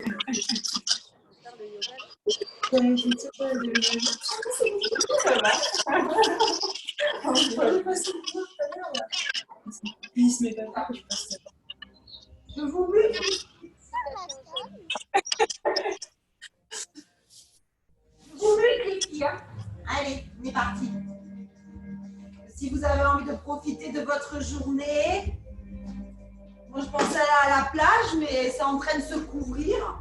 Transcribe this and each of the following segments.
Il se met pas je pense. Je vous Allez, on est parti. Si vous avez envie de profiter de votre journée, moi je pensais aller à la plage, mais c'est en train de se couvrir.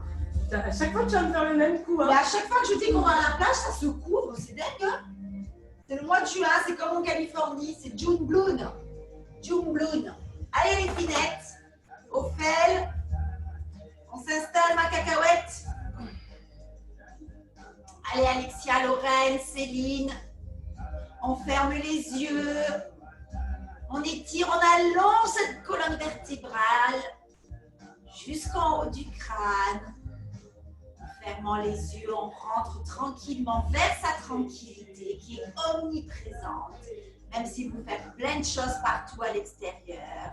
À chaque fois, tu vas me faire le même coup. Hein. Mais à chaque fois que je dis qu'on va à la plage, ça se couvre. C'est dingue. Hein, c'est le mois de juin, c'est comme en Californie. C'est June Bloom. June Bloom. Allez les finettes, Ophel, on s'installe ma cacahuète. Allez Alexia, Lorraine, Céline, on ferme les yeux, on étire, on allonge cette colonne vertébrale jusqu'en haut du crâne. En fermant les yeux, on rentre tranquillement vers sa tranquillité qui est omniprésente, même si vous faites plein de choses partout à l'extérieur.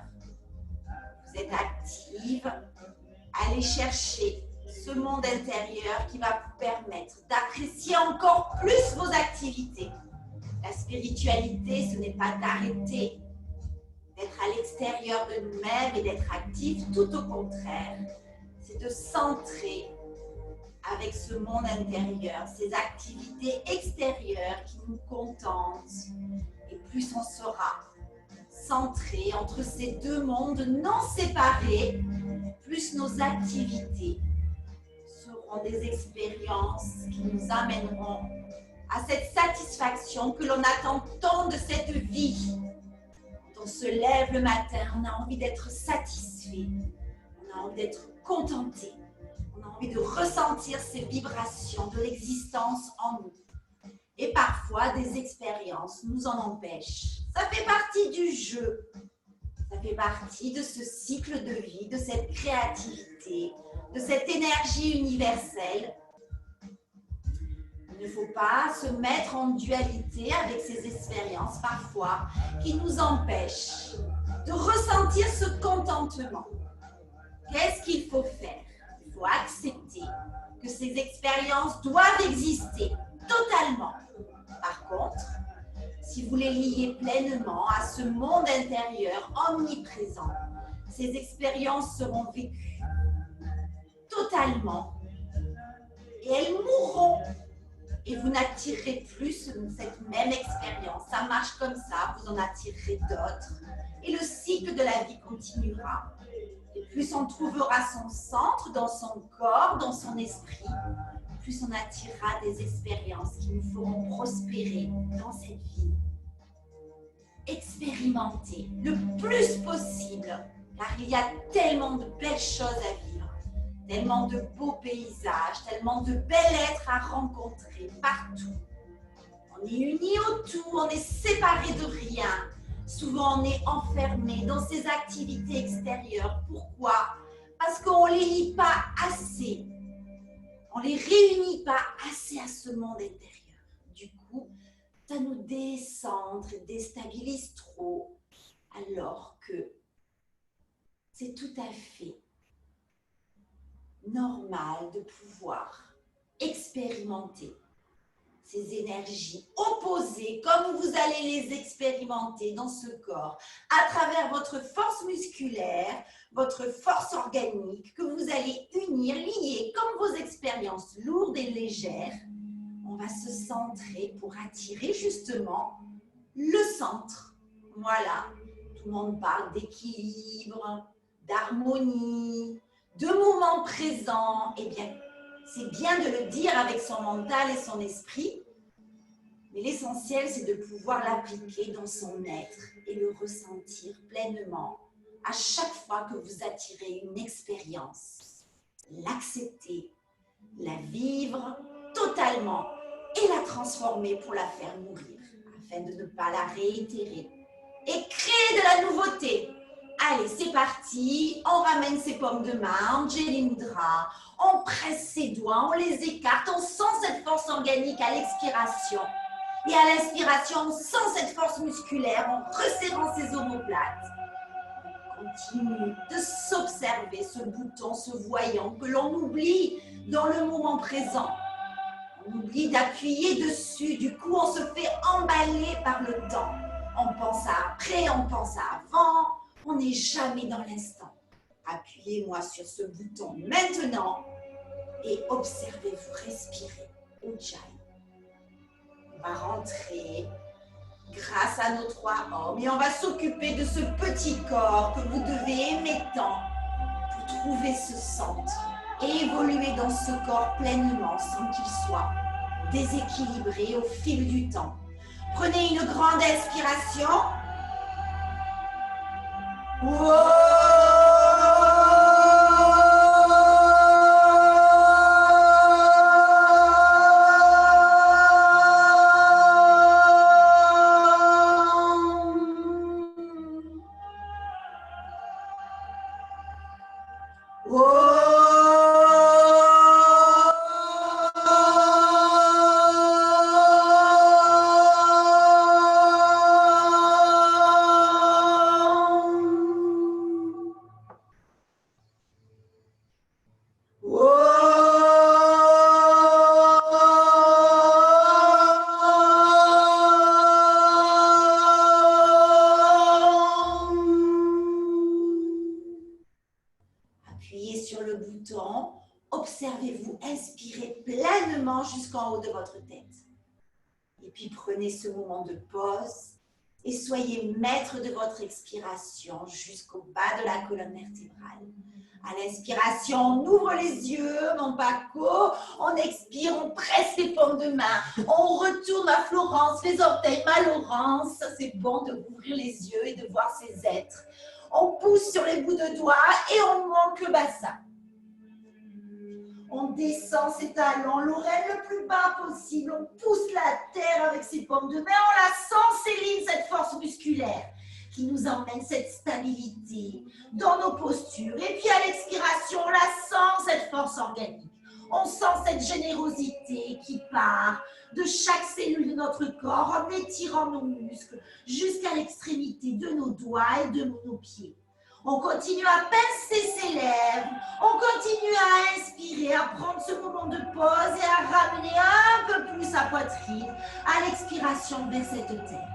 Vous êtes active, allez chercher ce monde intérieur qui va vous permettre d'apprécier encore plus vos activités. La spiritualité, ce n'est pas d'arrêter d'être à l'extérieur de nous-mêmes et d'être actif, tout au contraire. C'est de centrer avec ce monde intérieur, ces activités extérieures qui nous contentent. Et plus on sera centré entre ces deux mondes non séparés, plus nos activités seront des expériences qui nous amèneront à cette satisfaction que l'on attend tant de cette vie. Quand on se lève le matin, on a envie d'être satisfait, on a envie d'être contenté, on a envie de ressentir ces vibrations de l'existence en nous. Et parfois, des expériences nous en empêchent. Ça fait partie du jeu. Ça fait partie de ce cycle de vie, de cette créativité, de cette énergie universelle. Il ne faut pas se mettre en dualité avec ces expériences parfois qui nous empêchent de ressentir ce contentement. Qu'est-ce qu'il faut faire? Il faut accepter que ces expériences doivent exister totalement. Par contre, si vous les liez pleinement à ce monde intérieur omniprésent, ces expériences seront vécues totalement et elles mourront et vous n'attirerez plus cette même expérience. Ça marche comme ça, vous en attirerez d'autres et le cycle de la vie continuera. Et plus on trouvera son centre dans son corps, dans son esprit, plus on attirera des expériences qui nous feront prospérer dans cette vie. Expérimenter le plus possible, car il y a tellement de belles choses à vivre, tellement de beaux paysages, tellement de belles êtres à rencontrer partout. On est unis autour, on est séparés de rien. Souvent, on est enfermé dans ces activités extérieures. Pourquoi? Parce qu'on ne les lie pas assez. On ne les réunit pas assez à ce monde intérieur. Du coup, ça nous décentre et déstabilise trop, alors que c'est tout à fait normal de pouvoir expérimenter ces énergies opposées comme vous allez les expérimenter dans ce corps à travers votre force musculaire, votre force organique que vous allez unir, lier comme vos expériences lourdes et légères. On va se centrer pour attirer justement le centre. Voilà, tout le monde parle d'équilibre, d'harmonie, de moment présent. Eh bien, c'est bien de le dire avec son mental et son esprit, mais l'essentiel, c'est de pouvoir l'appliquer dans son être et le ressentir pleinement à chaque fois que vous attirez une expérience. L'accepter, la vivre totalement et la transformer pour la faire mourir, afin de ne pas la réitérer et créer de la nouveauté. Allez, c'est parti, on ramène ses paumes de main, Anjali Mudra, on presse ses doigts, on les écarte, on sent cette force organique à l'expiration. Et à l'inspiration, on sent cette force musculaire en resserrant ses omoplates. On continue de s'observer, ce bouton, ce voyant que l'on oublie dans le moment présent. On oublie d'appuyer dessus, du coup on se fait emballer par le temps. On pense à après, on pense à avant, on n'est jamais dans l'instant. Appuyez-moi sur ce bouton maintenant et observez-vous respirer. Ujjayi. On va rentrer grâce à nos 3 hommes et on va s'occuper de ce petit corps que vous devez aimer tant pour trouver ce centre et évoluer dans ce corps pleinement sans qu'il soit déséquilibré au fil du temps. Prenez une grande inspiration. Appuyez sur le bouton, observez-vous inspirer pleinement jusqu'en haut de votre tête. Et puis prenez ce moment de pause et soyez maître de votre expiration jusqu'au bas de la colonne vertébrale. À l'inspiration, on ouvre les yeux, mon Paco. On expire, on presse les paumes de main. On retourne à Florence, les orteils, ma Laurence. C'est bon de ouvrir les yeux et de voir ces êtres. On pousse sur les bouts de doigts et on monte le bassin. On descend ses talons, l'oreille le plus bas possible. On pousse la terre avec ses paumes de main. On la sent, Céline, cette force musculaire qui nous emmène cette stabilité dans nos postures. Et puis à l'expiration, on la sent, cette force organique. On sent cette générosité qui part de chaque cellule de notre corps en étirant nos muscles jusqu'à l'extrémité de nos doigts et de nos pieds. On continue à pincer ses lèvres, on continue à inspirer, à prendre ce moment de pause et à ramener un peu plus sa poitrine à l'expiration vers cette terre.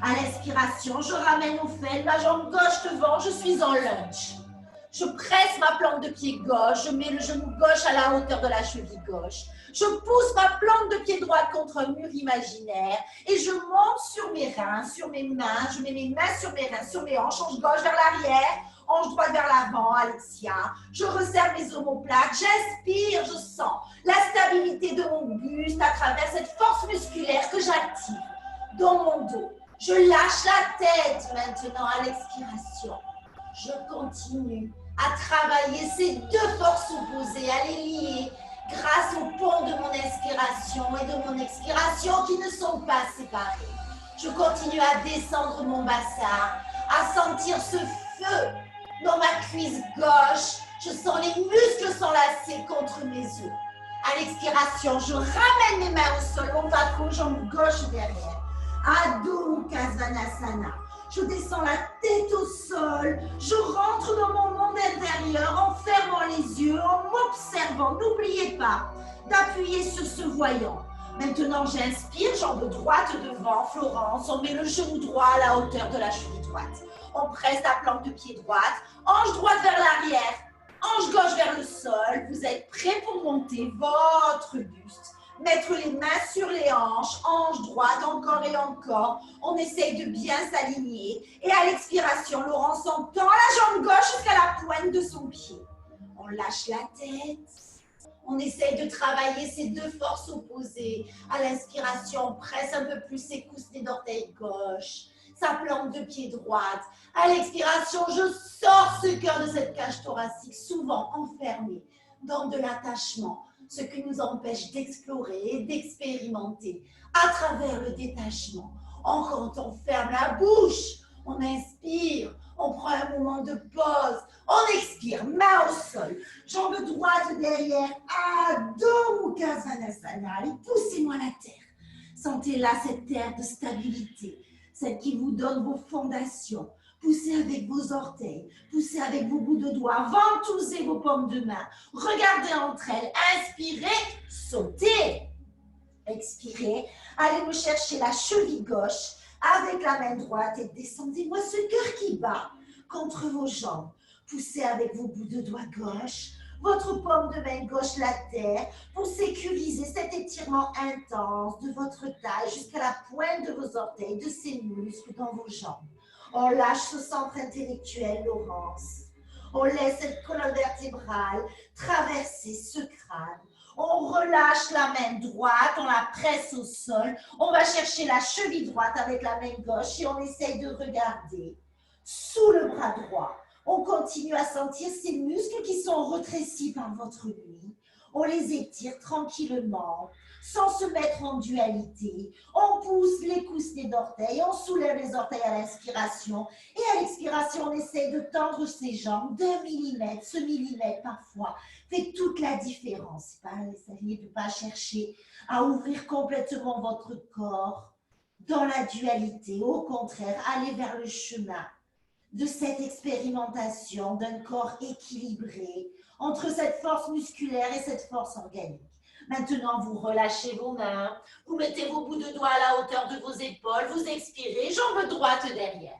À l'expiration, je ramène au fel, la jambe gauche devant, je suis en lunge. Je presse ma plante de pied gauche, je mets le genou gauche à la hauteur de la cheville gauche. Je pousse ma plante de pied droite contre un mur imaginaire et je monte sur mes reins, sur mes mains. Je mets mes mains sur mes reins, sur mes hanches, hanche gauche vers l'arrière, hanche droite vers l'avant, Alexia. Je resserre mes omoplates, j'inspire, je sens la stabilité de mon buste à travers cette force musculaire que j'active dans mon dos. Je lâche la tête maintenant à l'expiration. Je continue à travailler ces 2 forces opposées, à les lier grâce au pont de mon inspiration et de mon expiration qui ne sont pas séparés. Je continue à descendre mon bassin, à sentir ce feu dans ma cuisse gauche. Je sens les muscles s'enlacer contre mes os. À l'expiration, je ramène mes mains au sol, mon Paco, jambe gauche derrière. Adho Mukha Svanasana. Je descends la tête au sol, je rentre dans mon monde intérieur en fermant les yeux, en m'observant. N'oubliez pas d'appuyer sur ce voyant. Maintenant, j'inspire, jambe droite devant, Florence. On met le genou droit à la hauteur de la cheville droite. On presse la plante de pied droite, hanche droite vers l'arrière, hanche gauche vers le sol. Vous êtes prêts pour monter votre buste. Mettre les mains sur les hanches, hanche droite, encore et encore. On essaye de bien s'aligner. Et à l'expiration, Laurence entend la jambe gauche jusqu'à la pointe de son pied. On lâche la tête. On essaye de travailler ces 2 forces opposées. À l'inspiration, on presse un peu plus ses coussins d'orteil gauche, sa plante de pied droite. À l'expiration, je sors ce cœur de cette cage thoracique, souvent enfermé dans de l'attachement. Ce qui nous empêche d'explorer et d'expérimenter à travers le détachement. Quand on ferme la bouche, on inspire, on prend un moment de pause, on expire, main au sol, jambe droite derrière, Adho Mukha Svanasana. Allez, poussez-moi la terre. Sentez là cette terre de stabilité, celle qui vous donne vos fondations, Poussez avec vos orteils, poussez avec vos bouts de doigts, ventousez vos paumes de main, regardez entre elles, inspirez, sautez. Expirez, allez me chercher la cheville gauche avec la main droite et descendez-moi ce cœur qui bat contre vos jambes. Poussez avec vos bouts de doigts gauche, votre paume de main gauche la terre pour sécuriser cet étirement intense de votre taille jusqu'à la pointe de vos orteils, de ces muscles dans vos jambes. On lâche ce centre intellectuel, Laurence. On laisse cette colonne vertébrale traverser ce crâne. On relâche la main droite, on la presse au sol. On va chercher la cheville droite avec la main gauche et on essaye de regarder sous le bras droit. On continue à sentir ces muscles qui sont rétrécis par votre nuit. On les étire tranquillement, sans se mettre en dualité. On pousse les coussinets d'orteils, on soulève les orteils à l'inspiration. Et à l'expiration, on essaye de tendre ses jambes d'1 millimètre. Ce millimètre, parfois, fait toute la différence. Essayez de ne pas chercher à ouvrir complètement votre corps dans la dualité. Au contraire, allez vers le chemin de cette expérimentation d'un corps équilibré entre cette force musculaire et cette force organique. Maintenant, vous relâchez vos mains, vous mettez vos bouts de doigts à la hauteur de vos épaules, vous expirez, jambe droite derrière.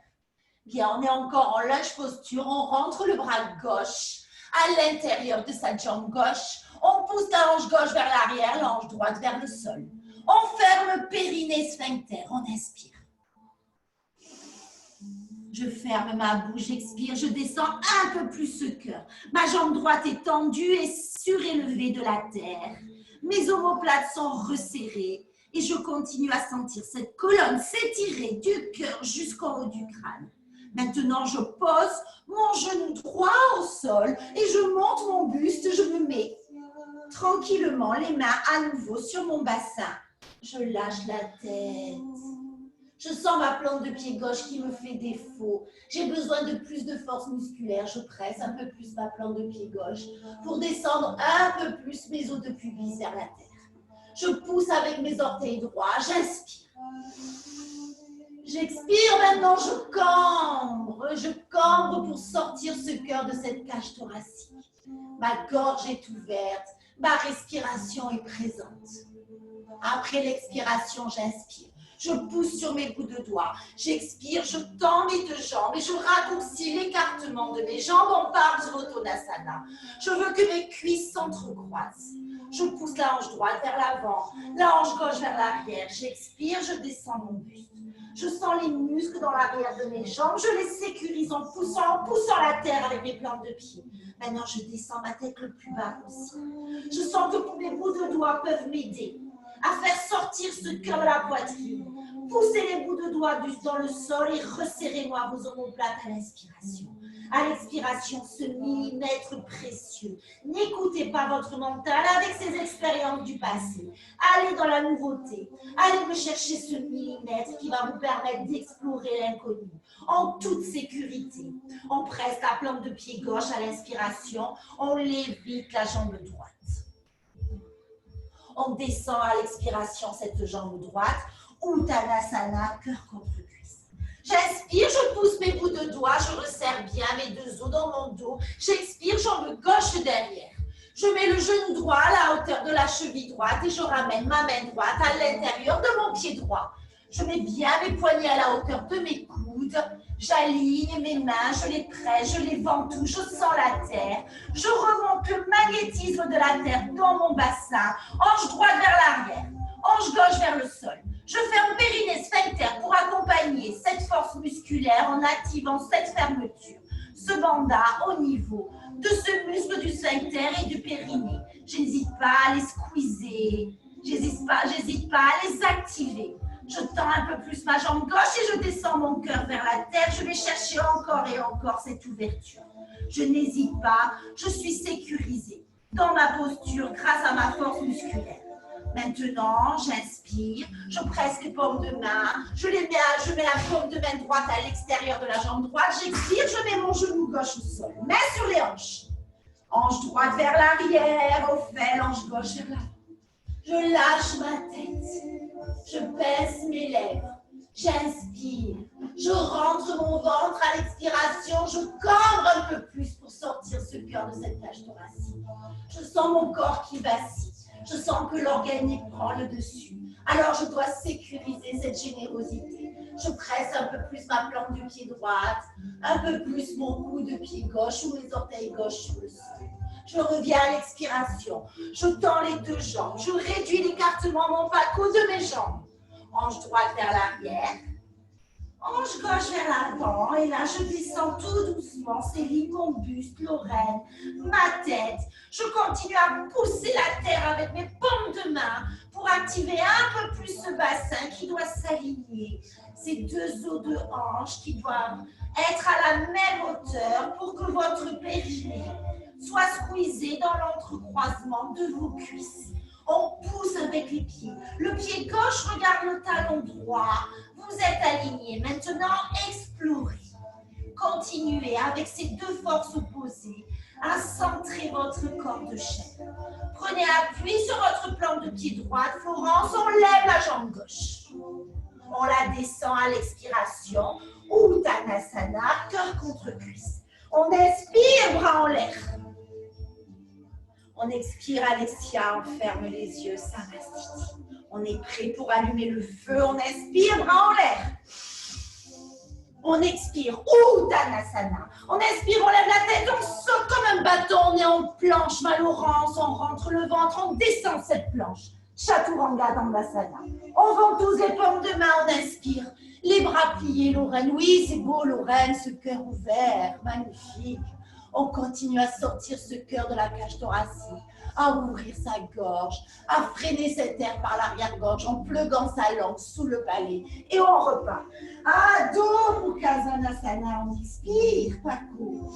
Bien, on est encore en lunge posture, on rentre le bras gauche à l'intérieur de sa jambe gauche, on pousse la hanche gauche vers l'arrière, la hanche droite vers le sol. On ferme le périnée sphincter, on inspire. Je ferme ma bouche, j'expire, je descends un peu plus ce cœur. Ma jambe droite est tendue et surélevée de la terre. Mes omoplates sont resserrées et je continue à sentir cette colonne s'étirer du cœur jusqu'en haut du crâne. Maintenant, je pose mon genou droit au sol et je monte mon buste. Je me mets tranquillement les mains à nouveau sur mon bassin. Je lâche la tête. Je sens ma plante de pied gauche qui me fait défaut. J'ai besoin de plus de force musculaire. Je presse un peu plus ma plante de pied gauche pour descendre un peu plus mes os de pubis vers la terre. Je pousse avec mes orteils droits. J'inspire. J'expire maintenant. Je cambre pour sortir ce cœur de cette cage thoracique. Ma gorge est ouverte. Ma respiration est présente. Après l'expiration, j'inspire. Je pousse sur mes bouts de doigts. J'expire, je tends mes 2 jambes et je raccourcis l'écartement de mes jambes. On part de l'Uttanasana. Je veux que mes cuisses s'entrecroisent. Je pousse la hanche droite vers l'avant, la hanche gauche vers l'arrière. J'expire, je descends mon buste. Je sens les muscles dans l'arrière de mes jambes. Je les sécurise en poussant la terre avec mes plantes de pied. Maintenant, je descends ma tête le plus bas possible. Je sens que mes bouts de doigts peuvent m'aider à faire sortir ce cœur de la poitrine. Poussez les bouts de doigts dans le sol et resserrez-moi vos omoplates à l'inspiration. À l'expiration, ce millimètre précieux. N'écoutez pas votre mental avec ses expériences du passé. Allez dans la nouveauté. Allez me chercher ce millimètre qui va vous permettre d'explorer l'inconnu en toute sécurité. On presse la plante de pied gauche à l'inspiration. On lévite la jambe droite. On descend à l'expiration cette jambe droite. Uttanasana, cœur contre cuisse. J'inspire, je pousse mes bouts de doigts, je resserre bien mes 2 os dans mon dos. J'expire, jambe gauche derrière. Je mets le genou droit à la hauteur de la cheville droite et je ramène ma main droite à l'intérieur de mon pied droit. Je mets bien mes poignets à la hauteur de mes coudes. J'aligne mes mains, je les presse, je les ventouse, je sens la terre. Je remonte le magnétisme de la terre dans mon bassin. Hanche droite vers l'arrière, hanche gauche vers le sol. Je ferme périnée sphincter pour accompagner cette force musculaire en activant cette fermeture. Ce bandha au niveau de ce muscle du sphincter et du périnée. Je n'hésite pas à les squeezer, j'hésite pas à les activer. Je tends un peu plus ma jambe gauche et je descends mon cœur vers la terre. Je vais chercher encore et encore cette ouverture. Je n'hésite pas, je suis sécurisée dans ma posture grâce à ma force musculaire. Maintenant, j'inspire, je presse les paumes de main, je mets la paume de main droite à l'extérieur de la jambe droite. J'expire, je mets mon genou gauche au sol, main sur les hanches. Hanche droite vers l'arrière, au fel, hanche gauche vers l'avant. Je lâche ma tête. Je baisse mes lèvres, J'inspire, je rentre mon ventre à l'expiration, je cambre un peu plus pour sortir ce cœur de cette cage thoracique. Je sens mon corps qui vacille, je sens que l'organique prend le dessus. Alors je dois sécuriser cette générosité. Je presse un peu plus ma plante du pied droite, un peu plus mon cou de pied gauche ou mes orteils gauches sur le sol. Je reviens à l'expiration, je tends les deux jambes, je réduis l'écartement mon faco de mes jambes. Hanche droite vers l'arrière, hanche gauche vers l'avant, et là je descends tout doucement, Céline, mon buste, l'oreille, ma tête. Je continue à pousser la terre avec mes paumes de main pour activer un peu plus ce bassin qui doit s'aligner. Ces deux os de hanche qui doivent être à la même hauteur pour que votre périnée soit squeezé dans l'entrecroisement de vos cuisses. On pousse avec les pieds. Le pied gauche regarde le talon droit. Vous êtes aligné. Maintenant, explorez. Continuez avec ces deux forces opposées à centrer votre corps de chèvre. Prenez appui sur votre plante de pied droite. Florence, on lève la jambe gauche. On la descend à l'expiration. Uttanasana, cœur contre cuisse. On inspire, bras en l'air. On expire, Alessia, on ferme les yeux, Samastiti. On est prêt pour allumer le feu, on inspire, bras en l'air. On expire, Uttanasana. On inspire, on lève la tête, on saute comme un bâton, on est en planche, Malorance, on rentre le ventre, on descend cette planche. Chaturanga Dandasana. On ventouse les paumes de main, on inspire. Les bras pliés, Lorraine. Oui, c'est beau, Lorraine, ce cœur ouvert, magnifique. On continue à sortir ce cœur de la cage thoracique, à ouvrir sa gorge, à freiner cet air par l'arrière-gorge en pluguant sa langue sous le palais. Et on repart. Adho Mukha Svanasana, on expire, Paco.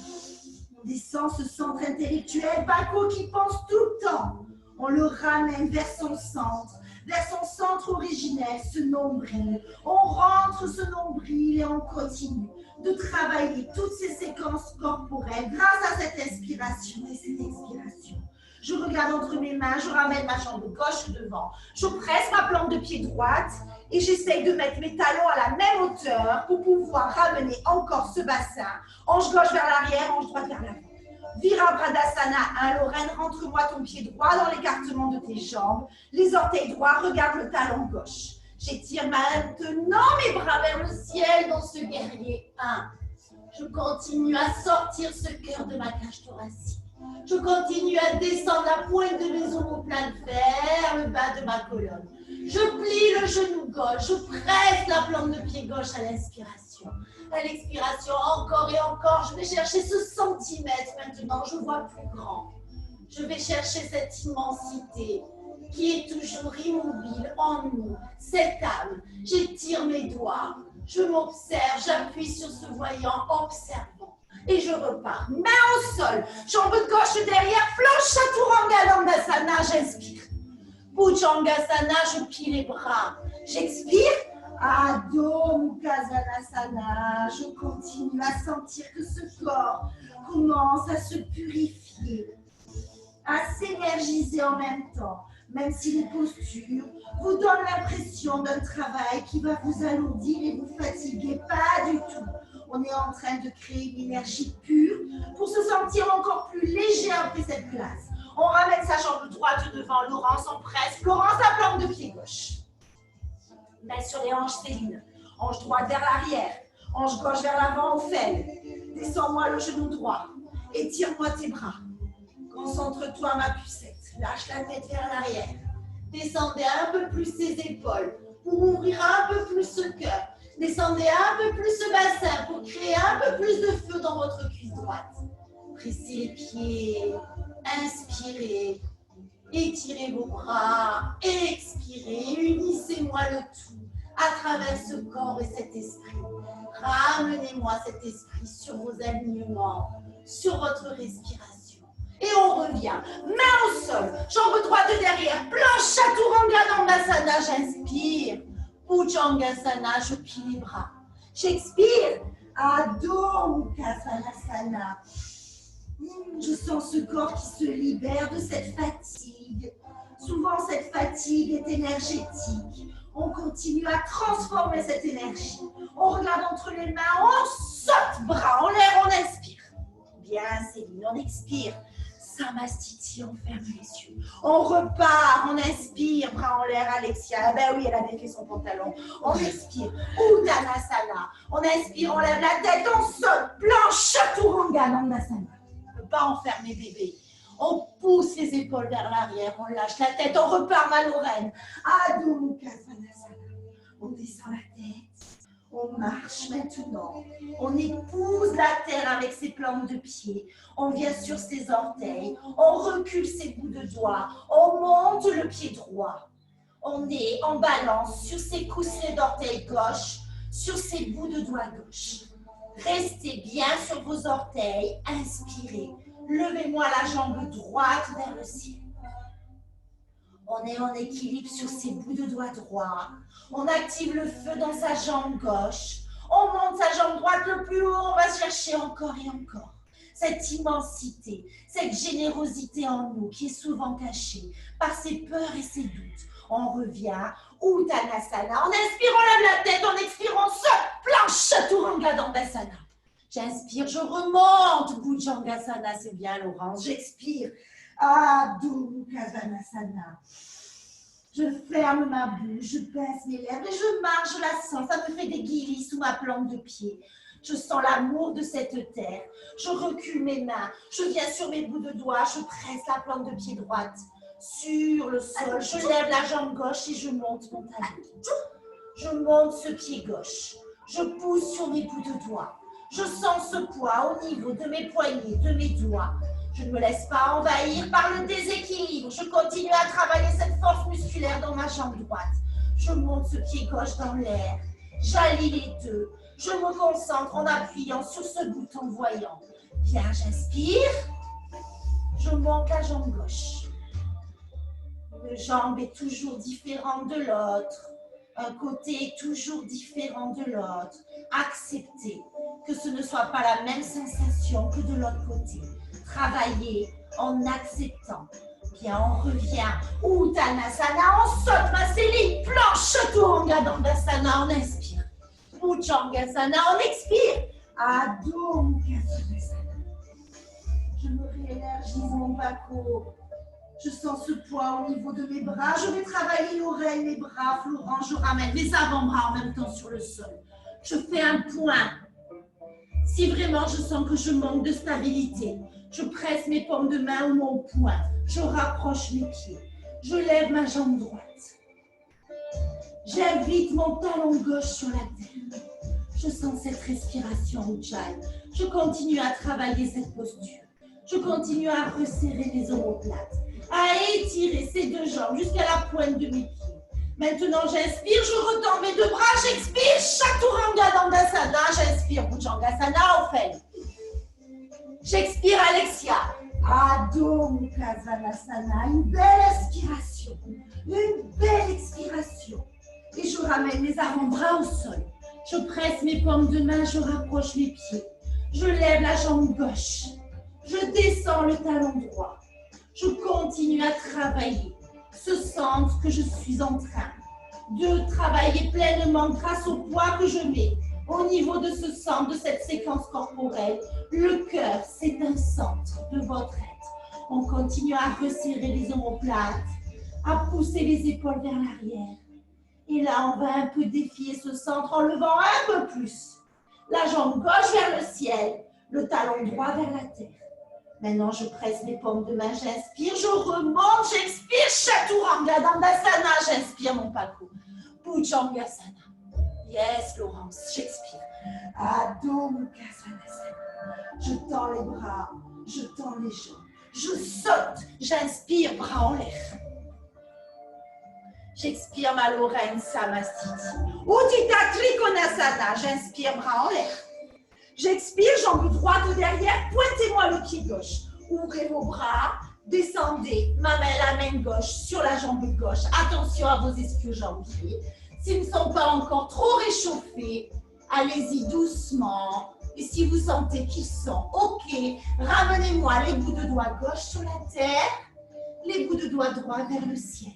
On descend ce centre intellectuel, Paco qui pense tout le temps. On le ramène vers son centre originel, ce nombril. On rentre ce nombril et on continue de travailler toutes ces séquences corporelles grâce à cette inspiration et cette expiration. Je regarde entre mes mains, je ramène ma jambe gauche devant, je presse ma plante de pied droite et j'essaye de mettre mes talons à la même hauteur pour pouvoir ramener encore ce bassin. Hanche gauche vers l'arrière, hanche droite vers l'avant. Virabhadasana 1, Lorraine, rentre-moi ton pied droit dans l'écartement de tes jambes. Les orteils droits regardent le talon gauche. J'étire maintenant mes bras vers le ciel dans ce guerrier 1. Je continue à sortir ce cœur de ma cage thoracique. Je continue à descendre la pointe de mes omoplates vers le bas de ma colonne. Je plie le genou gauche, je presse la plante de pied gauche à l'inspiration. À l'expiration, encore et encore, je vais chercher ce centimètre maintenant, je vois plus grand. Je vais chercher cette immensité qui est toujours immobile en nous, cette âme. J'étire mes doigts, je m'observe, j'appuie sur ce voyant observant. Et je repars, main au sol, jambe gauche derrière, planche Chaturanga Dandasana, j'inspire. Bhujangasana, je plie les bras. J'expire. Adho Mukha Svanasana. Je continue à sentir que ce corps commence à se purifier, à s'énergiser en même temps. Même si les postures vous donnent l'impression d'un travail qui va vous alourdir et vous fatiguer, pas du tout. On est en train de créer une énergie pure pour se sentir encore plus léger après cette classe. On ramène sa jambe droite devant Laurence, on presse. Florence, la plante de pied gauche. Main sur les hanches, Céline. Hanche droite vers l'arrière. Hanche gauche vers l'avant, on fait. Descends-moi le genou droit. Étire-moi tes bras. Concentre-toi, ma pucette. Lâche la tête vers l'arrière. Descendez un peu plus ses épaules pour ouvrir un peu plus ce cœur. Descendez un peu plus ce bassin pour créer un peu plus de feu dans votre cuisse droite. Pressez les pieds. Inspirez. Étirez vos bras. Expirez. Unissez-moi le tout à travers ce corps et cet esprit. Ramenez-moi cet esprit sur vos alignements, sur votre respiration. Et on revient, main au sol, jambe droite de derrière, planche Chaturanga Dandasana, j'inspire. Bhujangasana, je plie les bras. J'expire. Adho Mukha Svanasana. Je sens ce corps qui se libère de cette fatigue. Souvent, cette fatigue est énergétique. On continue à transformer cette énergie. On regarde entre les mains, on saute bras en l'air, on inspire. Bien, Céline, on expire. Samastiti, on ferme les yeux. On repart, on inspire, bras en l'air, Alexia. Ah ben oui, elle a défait son pantalon. On expire. Uttanasana. On inspire, on lève la tête, on saute. Planche, Chaturanga, Dandasana. On ne peut pas enfermer bébé. On pousse les épaules vers l'arrière, on lâche la tête, on repart Maloreine. Adho Mukha Svanasana. On descend la tête, on marche maintenant. On épouse la terre avec ses plantes de pied. On vient sur ses orteils, on recule ses bouts de doigts, on monte le pied droit. On est en balance sur ses coussinets d'orteils gauche, sur ses bouts de doigts gauche. Restez bien sur vos orteils, inspirez. Levez-moi la jambe droite vers le ciel. On est en équilibre sur ses bouts de doigts droits. On active le feu dans sa jambe gauche. On monte sa jambe droite le plus haut. On va chercher encore et encore. Cette immensité, cette générosité en nous qui est souvent cachée par ses peurs et ses doutes. On revient. Uttanasana. On inspire, on lève la tête. On expire, on saute. Planche Chaturanga Dandasana. J'inspire, je remonte, Bhujangasana, c'est bien Laurence. J'expire, Adho Mukha Svanasana. Je ferme ma bouche, je baisse mes lèvres et je marche, je la sens. Ça me fait des guiris sous ma plante de pied. Je sens l'amour de cette terre. Je recule mes mains, je viens sur mes bouts de doigts, je presse la plante de pied droite sur le sol. Je lève la jambe gauche et je monte mon talon. Je monte ce pied gauche. Je pousse sur mes bouts de doigts. Je sens ce poids au niveau de mes poignets, de mes doigts. Je ne me laisse pas envahir par le déséquilibre. Je continue à travailler cette force musculaire dans ma jambe droite. Je monte ce pied gauche dans l'air. J'allie les deux. Je me concentre en appuyant sur ce bouton voyant. Bien, j'inspire. Je monte la jambe gauche. Une jambe est toujours différente de l'autre. Un côté est toujours différent de l'autre. Acceptez que ce ne soit pas la même sensation que de l'autre côté. Travaillez en acceptant. Bien, on revient. Uttanasana, on saute ma Céline. Planche Chaturanga Dandasana, on inspire. Bhujangasana, on expire. Adho Mukha Svanasana. Je me réénergise mon parcours. Je sens ce poids au niveau de mes bras. Je vais travailler l'oreille, mes bras. Florent, je ramène les avant-bras en même temps sur le sol. Je fais un point. Si vraiment je sens que je manque de stabilité, je presse mes paumes de main ou mon poing. Je rapproche mes pieds. Je lève ma jambe droite. J'invite mon talon gauche sur la terre. Je sens cette respiration Ujjayi. Je continue à travailler cette posture. Je continue à resserrer les omoplates, à étirer ces deux jambes jusqu'à la pointe de mes pieds. Maintenant, j'inspire, je retends mes deux bras, j'expire, Chaturanga Dandasana, j'inspire, Bhujangasana, on fait. J'expire, Alexia. Adho Mukha Svanasana, une belle inspiration, une belle expiration. Et je ramène mes avant-bras au sol. Je presse mes paumes de main, je rapproche mes pieds. Je lève la jambe gauche. Je descends le talon droit. Je continue à travailler ce centre que je suis en train de travailler pleinement grâce au poids que je mets au niveau de ce centre, de cette séquence corporelle. Le cœur, c'est un centre de votre être. On continue à resserrer les omoplates, à pousser les épaules vers l'arrière. Et là, on va un peu défier ce centre en levant un peu plus. La jambe gauche vers le ciel, le talon droit vers la terre. Maintenant, je presse mes paumes de main, j'inspire, je remonte, j'expire, Chaturanga Dandasana, j'inspire mon parcours. Bhujangasana. Yes, Laurence, j'expire. Adho Mukha Svanasana. Je tends les bras, je tends les jambes, je saute, j'inspire, bras en l'air. J'expire ma Lorraine Samastiti. Uttita Trikonasana, j'inspire, bras en l'air. J'expire, jambe droite derrière, pointez-moi le pied gauche. Ouvrez vos bras, descendez, la main gauche sur la jambe gauche. Attention à vos ischio-jambiers. S'ils ne sont pas encore trop réchauffés, allez-y doucement. Et si vous sentez qu'ils sont OK, ramenez-moi les bouts de doigts gauche sur la terre, les bouts de doigts droit vers le ciel.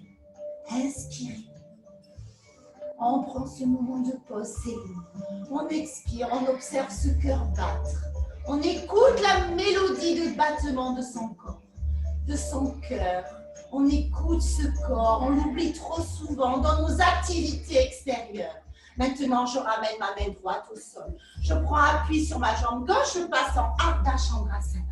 Inspirez. On prend ce moment de pause, Céline. On expire, on observe ce cœur battre. On écoute la mélodie de battement de son corps, de son cœur. On écoute ce corps, on l'oublie trop souvent dans nos activités extérieures. Maintenant, je ramène ma main droite au sol. Je prends appui sur ma jambe gauche, je passe en Ardha Chandrasana.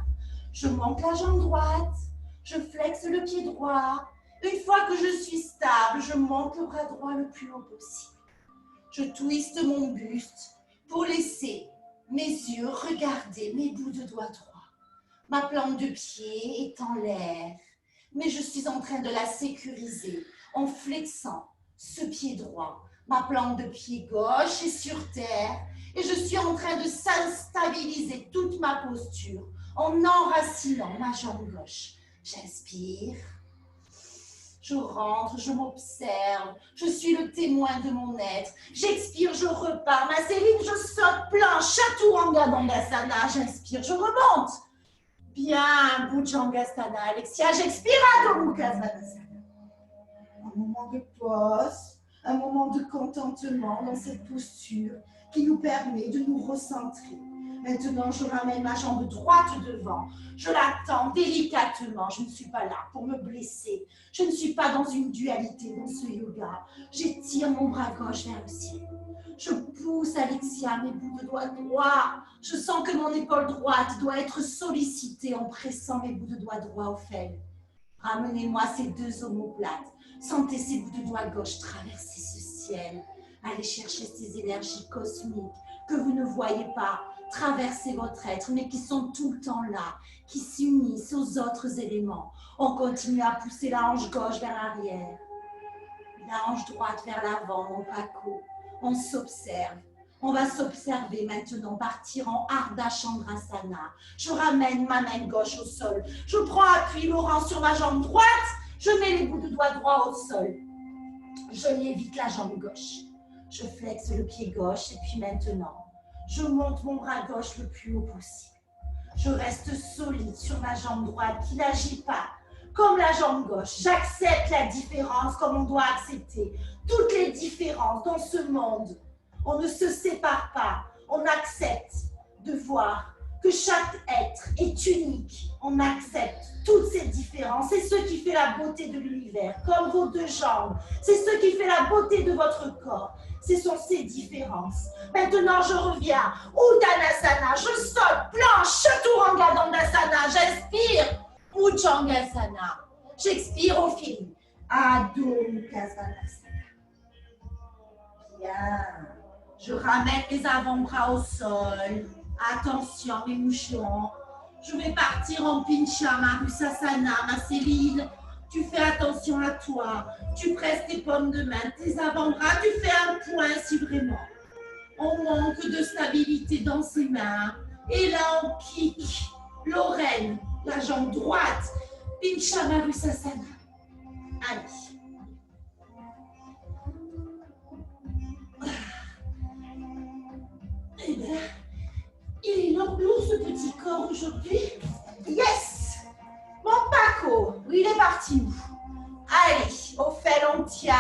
Je monte la jambe droite, je flexe le pied droit. Une fois que je suis stable, je monte le bras droit le plus haut possible. Je twiste mon buste pour laisser mes yeux regarder mes bouts de doigts droits. Ma plante de pied est en l'air, mais je suis en train de la sécuriser en flexant ce pied droit. Ma plante de pied gauche est sur terre et je suis en train de stabiliser toute ma posture en enracinant ma jambe gauche. J'inspire, je rentre, je m'observe, je suis le témoin de mon être. J'expire, je repars. Ma Céline, je saute plein, Chaturanga Dandasana. J'inspire, je remonte. Bien, Bhujangasana, Alexia. J'expire, Adho Mukha Svanasana. Un moment de pause, un moment de contentement dans cette posture qui nous permet de nous recentrer. Maintenant, je ramène ma jambe droite devant. Je la tends délicatement. Je ne suis pas là pour me blesser. Je ne suis pas dans une dualité dans ce yoga. J'étire mon bras gauche vers le ciel. Je pousse Alexia, mes bouts de doigts droits. Je sens que mon épaule droite doit être sollicitée en pressant mes bouts de doigts droits au fel. Ramenez-moi ces deux omoplates. Sentez ces bouts de doigts gauche traverser ce ciel. Allez chercher ces énergies cosmiques que vous ne voyez pas traverser votre être, mais qui sont tout le temps là, qui s'unissent aux autres éléments. On continue à pousser la hanche gauche vers l'arrière, la hanche droite vers l'avant, mon Paco. On s'observe. On va s'observer maintenant, partir en Ardha Chandrasana. Je ramène ma main gauche au sol. Je prends appui, Laurent, sur ma jambe droite. Je mets les bouts de doigts droits au sol. Je lévite la jambe gauche. Je flexe le pied gauche et puis maintenant, je monte mon bras gauche le plus haut possible. Je reste solide sur ma jambe droite qui n'agit pas comme la jambe gauche. J'accepte la différence comme on doit accepter toutes les différences dans ce monde. On ne se sépare pas. On accepte de voir que chaque être est unique. On accepte toutes ces différences. C'est ce qui fait la beauté de l'univers, comme vos deux jambes. C'est ce qui fait la beauté de votre corps. Ce sont ces différences. Maintenant, je reviens. Uttanasana, je saute, planche, Chaturanga Dandasana. J'inspire. Bhujangasana. J'expire au fil. Adho Mukha Svanasana. Bien. Je ramène les avant-bras au sol. Attention, mes mouchons. Je vais partir en Pincha Marusasana, ma Céline. Tu fais attention à toi. Tu presses tes paumes de main, tes avant-bras. Tu fais un point si vraiment on manque de stabilité dans ses mains. Et là, on kick l'oreille, la jambe droite. Pincha Marusasana. Allez. Eh bien, il est lourd ce petit corps aujourd'hui. Yes! Mon Paco, il est parti où? Allez, au fel on tient.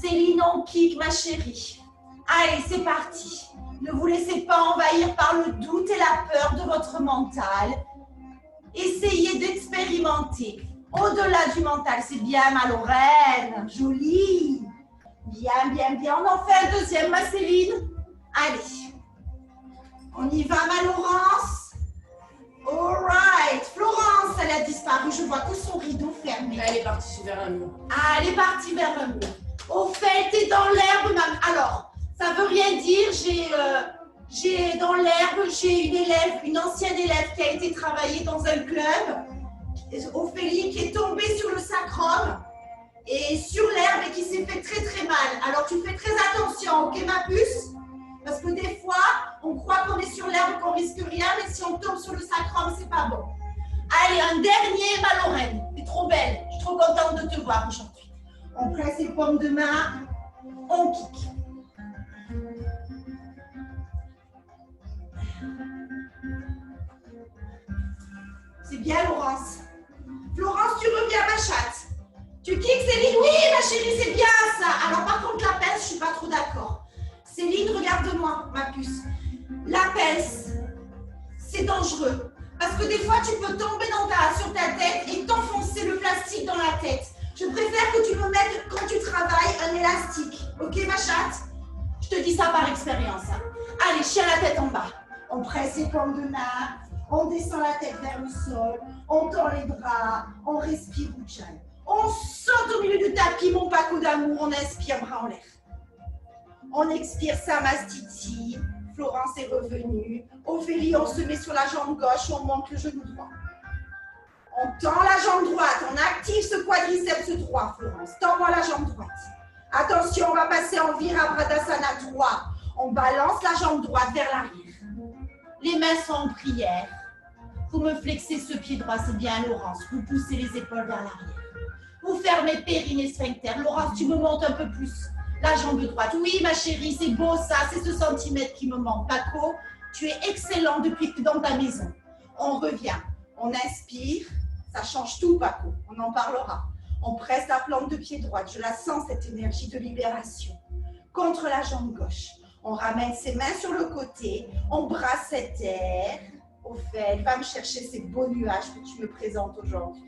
Céline, on kick, ma chérie. Allez, c'est parti. Ne vous laissez pas envahir par le doute et la peur de votre mental. Essayez d'expérimenter. Au-delà du mental, c'est bien, ma Lorraine. Jolie. Bien, bien, bien. On en fait un deuxième, ma Céline. Allez. On y va, ma Laurence. All right. Florence, elle a disparu. Je vois que son rideau fermé. Elle est partie vers un mur. Ah, elle est partie vers un mur. Au fait, t'es dans l'herbe, maman. Alors, ça veut rien dire. J'ai dans l'herbe, j'ai une ancienne élève qui a été travailler dans un club. Ophélie, qui est tombée sur le sacrum et sur l'herbe et qui s'est fait très très mal. Alors, tu fais très attention, ok, ma puce? Parce que des fois, on croit qu'on est sur l'herbe, qu'on risque rien, mais si on tombe sur le sacrum, c'est pas bon. Allez, un dernier, ma Lorraine. T'es trop belle. Je suis trop contente de te voir aujourd'hui. On presse les paumes de main. On kick. C'est bien, Laurence. Florence, tu reviens, ma chatte. Tu kicks, Céline? Oui, ma chérie, c'est bien ça. Alors, par contre, la pince, je suis pas trop d'accord. Céline, regarde-moi, ma puce. La pèse, c'est dangereux. Parce que des fois, tu peux tomber sur ta tête et t'enfoncer le plastique dans la tête. Je préfère que tu me mettes, quand tu travailles, un élastique. Ok, ma chatte? Je te dis ça par expérience. Hein. Allez, chien la tête en bas. On presse les paumes de main, on descend la tête vers le sol, on tend les bras, on respire Ujjayi. On saute au milieu du tapis, mon Paco d'amour, on inspire, bras en l'air. On expire Samastiti. Florence est revenue. Ophélie, on se met sur la jambe gauche, on monte le genou droit. On tend la jambe droite, on active ce quadriceps droit, Florence. Tends-moi la jambe droite. Attention, on va passer en Virabhadasana 3. On balance la jambe droite vers l'arrière. Les mains sont en prière. Vous me flexez ce pied droit, c'est bien, Laurence. Vous poussez les épaules vers l'arrière. Vous fermez périnée sphincter. Laurence, tu me montes un peu plus. La jambe droite. Oui, ma chérie, c'est beau ça. C'est ce centimètre qui me manque. Paco, tu es excellent depuis que tu es dans ta maison. On revient. On inspire. Ça change tout, Paco. On en parlera. On presse la plante de pied droite. Je la sens, cette énergie de libération. Contre la jambe gauche. On ramène ses mains sur le côté. On brasse cette terre. Ophélie, va me chercher ces beaux nuages que tu me présentes aujourd'hui.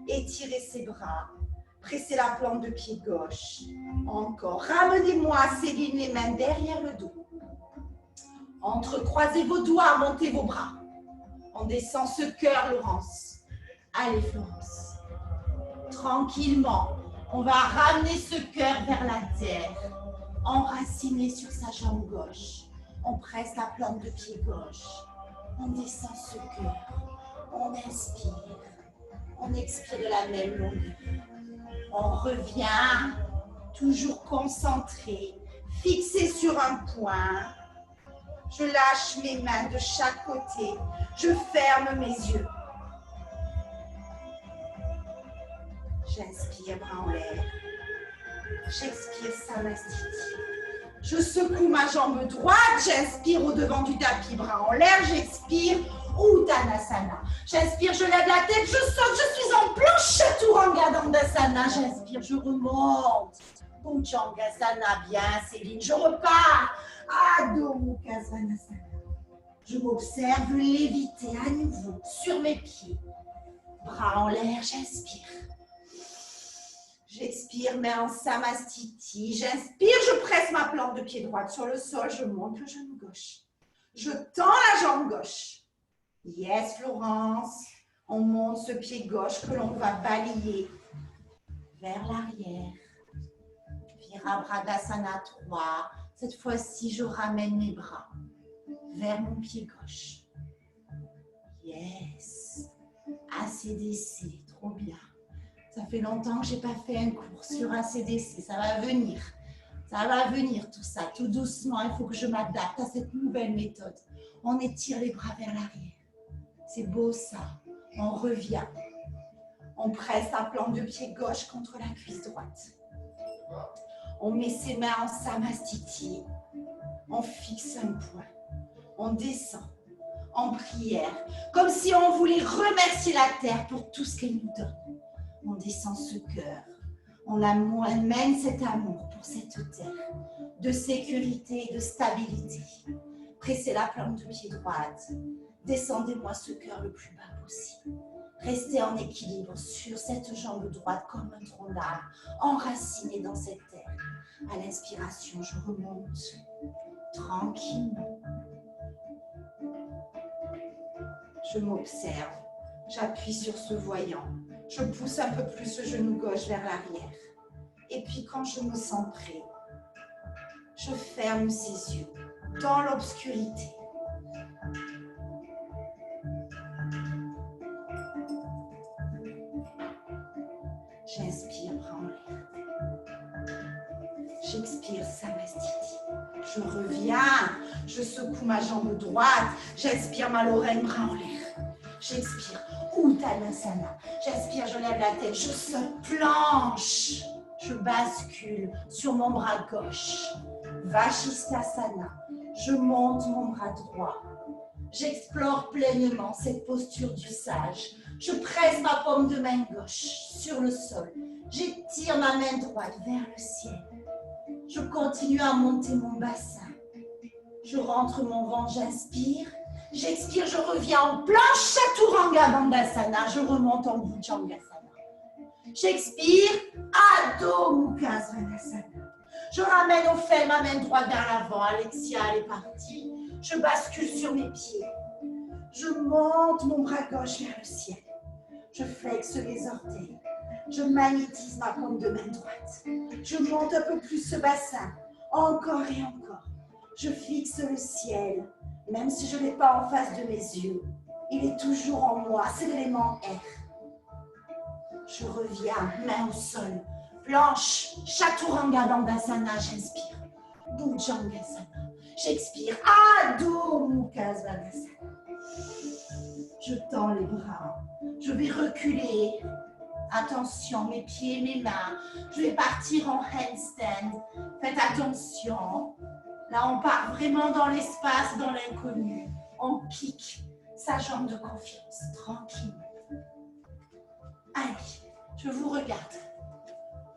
Étirez ses bras. Pressez la plante de pied gauche. Encore. Ramenez-moi, Céline, les mains derrière le dos. Entrecroisez vos doigts, montez vos bras. On descend ce cœur, Laurence. Allez, Florence. Tranquillement, on va ramener ce cœur vers la terre. Enraciné sur sa jambe gauche. On presse la plante de pied gauche. On descend ce cœur. On inspire. On expire de la même longueur. On revient, toujours concentré, fixé sur un point. Je lâche mes mains de chaque côté. Je ferme mes yeux. J'inspire, bras en l'air. J'expire, Samastiti. Je secoue ma jambe droite. J'inspire au devant du tapis, bras en l'air. J'expire, Uttanasana. J'inspire, je lève la tête, je saute, je suis en planche Chaturanga Dandasana. J'inspire, je remonte. Bhujangasana, bien Céline, je repars. Adho Mukha Svanasana. Je m'observe léviter à nouveau sur mes pieds. Bras en l'air, j'inspire. J'expire, main en Samastiti. J'inspire, je presse ma plante de pied droite sur le sol. Je monte le genou gauche. Je tends la jambe gauche. Yes, Florence. On monte ce pied gauche que l'on va balayer vers l'arrière. Virabhadasana 3. Cette fois-ci, je ramène mes bras vers mon pied gauche. Yes. ACDC, trop bien. Ça fait longtemps que je n'ai pas fait un cours sur ACDC. Ça va venir. Ça va venir tout ça, tout doucement. Il faut que je m'adapte à cette nouvelle méthode. On étire les bras vers l'arrière. C'est beau ça. On revient. On presse la plante de pied gauche contre la cuisse droite. On met ses mains en Samastiti. On fixe un point. On descend en prière. Comme si on voulait remercier la terre pour tout ce qu'elle nous donne. On descend ce cœur. On amène cet amour pour cette terre de sécurité et de stabilité. Pressez la plante de pied droite. Descendez-moi ce cœur le plus bas possible. Restez en équilibre sur cette jambe droite comme un tronc d'arbre, enraciné dans cette terre. À l'inspiration, je remonte tranquillement. Je m'observe. J'appuie sur ce voyant. Je pousse un peu plus le genou gauche vers l'arrière. Et puis quand je me sens prêt, je ferme ses yeux dans l'obscurité. J'inspire, bras en l'air. J'expire, Samastiti. Je reviens, je secoue ma jambe droite. J'inspire ma lorraine, bras en l'air. J'expire, Uttanasana. J'inspire, je lève la tête, je saute planche. Je bascule sur mon bras gauche. Vashisthasana. Je monte mon bras droit. J'explore pleinement cette posture du sage. Je presse ma paume de main gauche sur le sol. J'étire ma main droite vers le ciel. Je continue à monter mon bassin. Je rentre mon ventre, j'inspire. J'expire, je reviens en planche Chaturanga Bandhasana. Je remonte en Bhujangasana. J'expire, Adho Mukha Svanasana. Je ramène au fait ma main droite vers l'avant. Alexia, elle est partie. Je bascule sur mes pieds. Je monte mon bras gauche vers le ciel. Je flexe les orteils. Je magnétise ma paume de main droite. Je monte un peu plus ce bassin. Encore et encore. Je fixe le ciel. Même si je ne l'ai pas en face de mes yeux, il est toujours en moi. C'est l'élément R. Je reviens, main au sol. Planche, Chaturanga Bandhasana, j'inspire. Bhujangasana. J'expire. Adho Mukha Svanasana. Je tends les bras. Je vais reculer. Attention, mes pieds, mes mains. Je vais partir en handstand. Faites attention. Là, on part vraiment dans l'espace, dans l'inconnu. On pique sa jambe de confiance, tranquille. Allez, je vous regarde.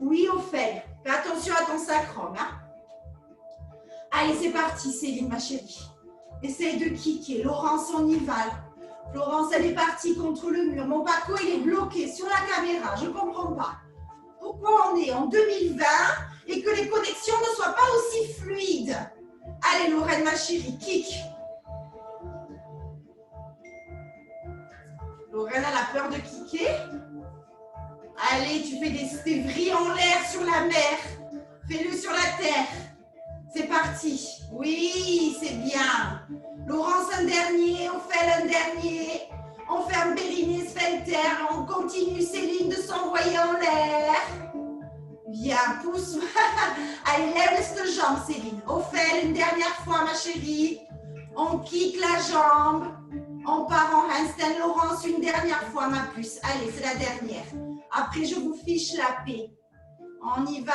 Oui, au fait. Fais attention à ton sacrum. Hein? Allez, c'est parti, Céline, ma chérie. Essaye de kicker. Laurence, on y va. Florence, elle est partie contre le mur. Mon Paco, il est bloqué sur la caméra. Je ne comprends pas. Pourquoi on est en 2020 et que les connexions ne soient pas aussi fluides? Allez, Lorraine, ma chérie, kick. Lorraine, elle a peur de kicker. Allez, tu fais des vrilles en l'air sur la mer. Fais-le sur la terre. C'est parti. Oui, c'est bien. Laurence, un dernier. On fait un dernier. On ferme périnée, sphincter. On continue, Céline, de s'envoyer en l'air. Viens, pousse. Allez, lève cette jambe, Céline. On fait une dernière fois, ma chérie. On kick la jambe. On part en handstand. Laurence, une dernière fois, ma puce. Allez, c'est la dernière. Après, je vous fiche la paix. On y va.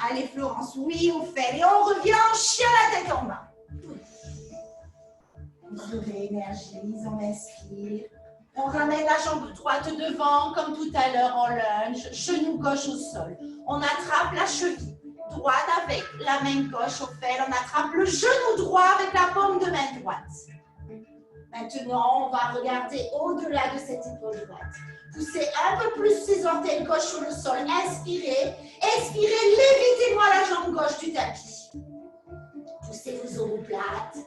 Allez, Florence, oui, on fait. Et on revient en chien la tête en bas. Je réénergise, on inspire. On ramène la jambe droite devant, comme tout à l'heure en lunge. Genou gauche au sol. On attrape la cheville droite avec la main gauche au fel. On attrape le genou droit avec la paume de main droite. Maintenant, on va regarder au-delà de cette épaule droite. Poussez un peu plus ses orteils gauche sur le sol. Inspirez. Expirez. Lévitez-moi la jambe gauche du tapis. Poussez vos omoplates.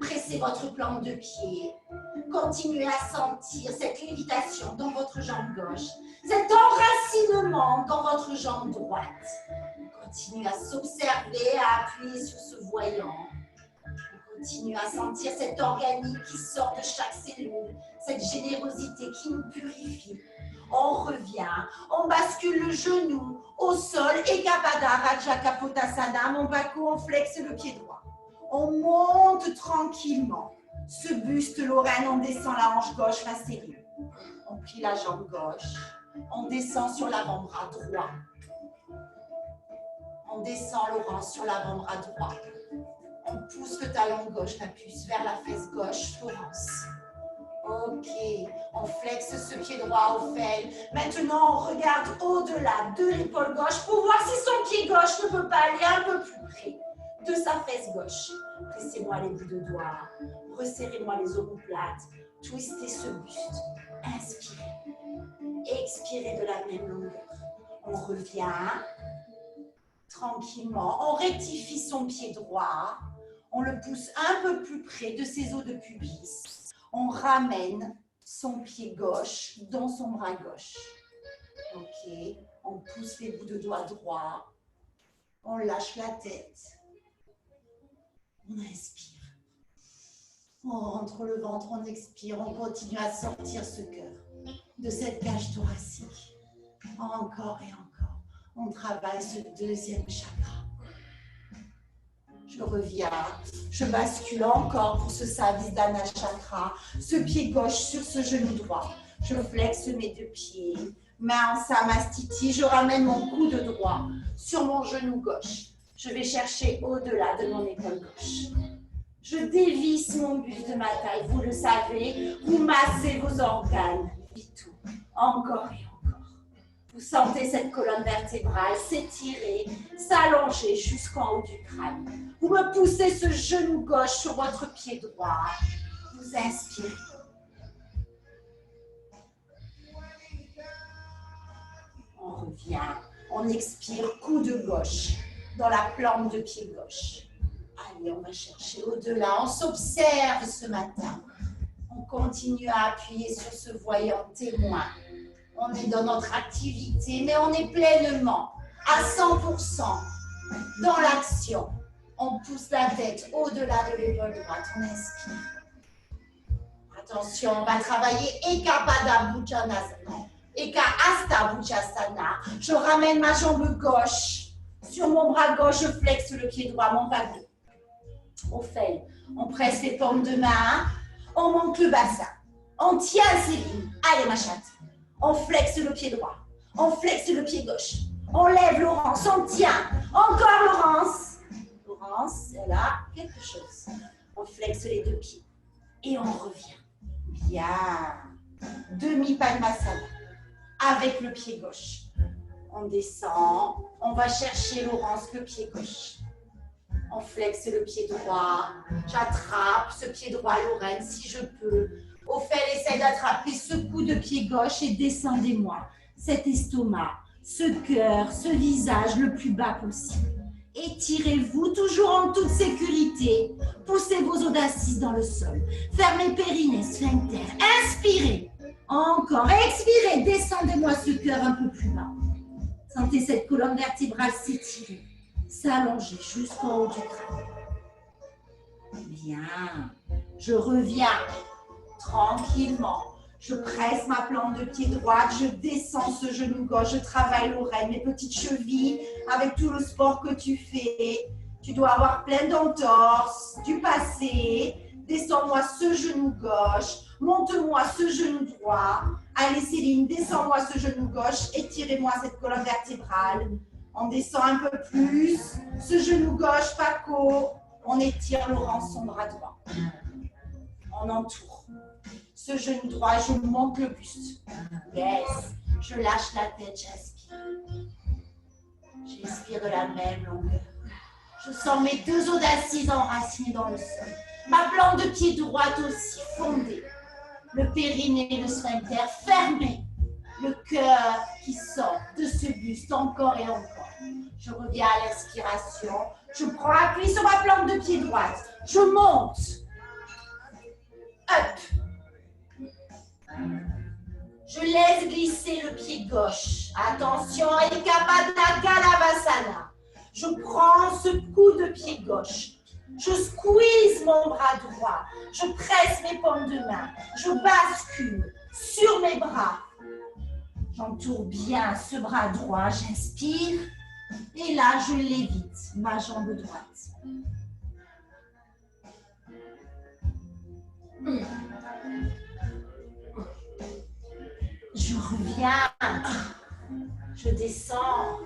Pressez votre plante de pied. Continuez à sentir cette lévitation dans votre jambe gauche. Cet enracinement dans votre jambe droite. Continuez à s'observer, à appuyer sur ce voyant. Continuez à sentir cet organique qui sort de chaque cellule, cette générosité qui nous purifie. On revient, on bascule le genou au sol, Ekapada, Raja Kapotasana, mon Paco, on flexe le pied droit. On monte tranquillement. Ce buste, Lorraine, on descend la hanche gauche, ma cellule. On plie la jambe gauche. On descend sur l'avant-bras droit. On descend, Laurence, sur l'avant-bras droit. On pousse le talon gauche, ma puce, vers la fesse gauche, Florence. Ok, on flexe ce pied droit au fel. Maintenant, on regarde au-delà de l'épaule gauche pour voir si son pied gauche ne peut pas aller un peu plus près de sa fesse gauche. Pressez-moi les bouts de doigts, resserrez-moi les omoplates, twistez ce buste. Inspirez, expirez de la même longueur. On revient tranquillement, on rectifie son pied droit, on le pousse un peu plus près de ses os de pubis. On ramène son pied gauche dans son bras gauche. Ok, on pousse les bouts de doigts droits. On lâche la tête. On inspire. On rentre le ventre, on expire. On continue à sortir ce cœur de cette cage thoracique. Encore et encore. On travaille ce deuxième chakra. Je reviens, je bascule encore pour ce Savistana Chakra, ce pied gauche sur ce genou droit. Je flexe mes deux pieds, main en Samastiti, je ramène mon coude droit sur mon genou gauche. Je vais chercher au-delà de mon épaule gauche. Je dévisse mon buste de ma taille, vous le savez, vous massez vos organes, tout, encore et encore. Vous sentez cette colonne vertébrale s'étirer, s'allonger jusqu'en haut du crâne. Vous me poussez ce genou gauche sur votre pied droit. Vous inspirez. On revient. On expire, coude gauche dans la plante de pied gauche. Allez, on va chercher au-delà. On s'observe ce matin. On continue à appuyer sur ce voyant témoin. On est dans notre activité, mais on est pleinement, à 100%, dans l'action. On pousse la tête au-delà de l'épaule droite. On inspire. Attention, on va travailler Eka Pada Bhujanasana. Eka Hasta Bhujasana. Je ramène ma jambe gauche sur mon bras gauche. Je flexe le pied droit, mon bas gauche. On fait, on presse les paumes de main. On monte le bassin. On tient Céline. Allez, ma chatte. On flexe le pied droit. On flexe le pied gauche. On lève Laurence. On tient. Encore Laurence. Laurence, elle a quelque chose. On flexe les deux pieds. Et on revient. Bien. Demi-Padmasana. Avec le pied gauche. On descend. On va chercher Laurence, le pied gauche. On flexe le pied droit. J'attrape ce pied droit, Lorraine, si je peux. Ophèle essaie d'attraper ce coup de pied gauche et descendez-moi. Cet estomac, ce cœur, ce visage le plus bas possible. Étirez-vous toujours en toute sécurité. Poussez vos audaces dans le sol. Fermez périnée, sphincter. Inspirez. Encore. Expirez. Descendez-moi ce cœur un peu plus bas. Sentez cette colonne vertébrale s'étirer. S'allonger jusqu'en haut du crâne. Bien. Je reviens tranquillement. Je presse ma plante de pied droite. Je descends ce genou gauche. Je travaille l'oreille, mes petites chevilles. Avec tout le sport que tu fais, tu dois avoir plein d'entorses du passé. Descends-moi ce genou gauche. Monte-moi ce genou droit. Allez Céline, descends-moi ce genou gauche. Étirez-moi cette colonne vertébrale. On descend un peu plus. Ce genou gauche, Paco. On étire Laurence, son bras droit. On entoure. Ce genou droit, je monte le buste. Yes. Je lâche la tête, j'inspire. J'inspire de la même longueur. Je sens mes deux audaces enracinées dans le sol. Ma plante de pied droite aussi fondée. Le périnée, le sphincter fermé. Le cœur qui sort de ce buste encore et encore. Je reviens à l'inspiration. Je prends appui sur ma plante de pied droite. Je monte. Up. Je laisse glisser le pied gauche. Attention, Eka Pada Kalavasana. Je prends ce coup de pied gauche. Je squeeze mon bras droit. Je presse mes paumes de main. Je bascule sur mes bras. J'entoure bien ce bras droit. J'inspire. Et là, je lévite ma jambe droite. Je reviens. Je descends.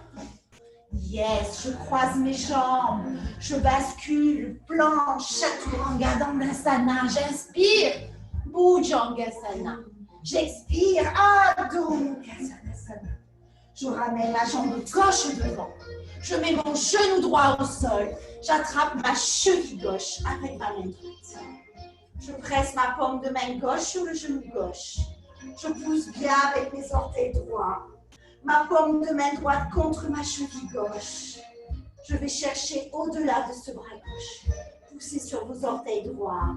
Yes, je croise mes jambes. Je bascule. Planche, Chaturanga Dandasana. J'inspire. Bhujangasana. J'expire. Adho Mukha. Je ramène la jambe gauche devant. Je mets mon genou droit au sol. J'attrape ma cheville gauche avec ma main droite. Je presse ma paume de main gauche sur le genou gauche. Je pousse bien avec mes orteils droits. Ma paume de main droite contre ma cheville gauche. Je vais chercher au-delà de ce bras gauche. Poussez sur vos orteils droits.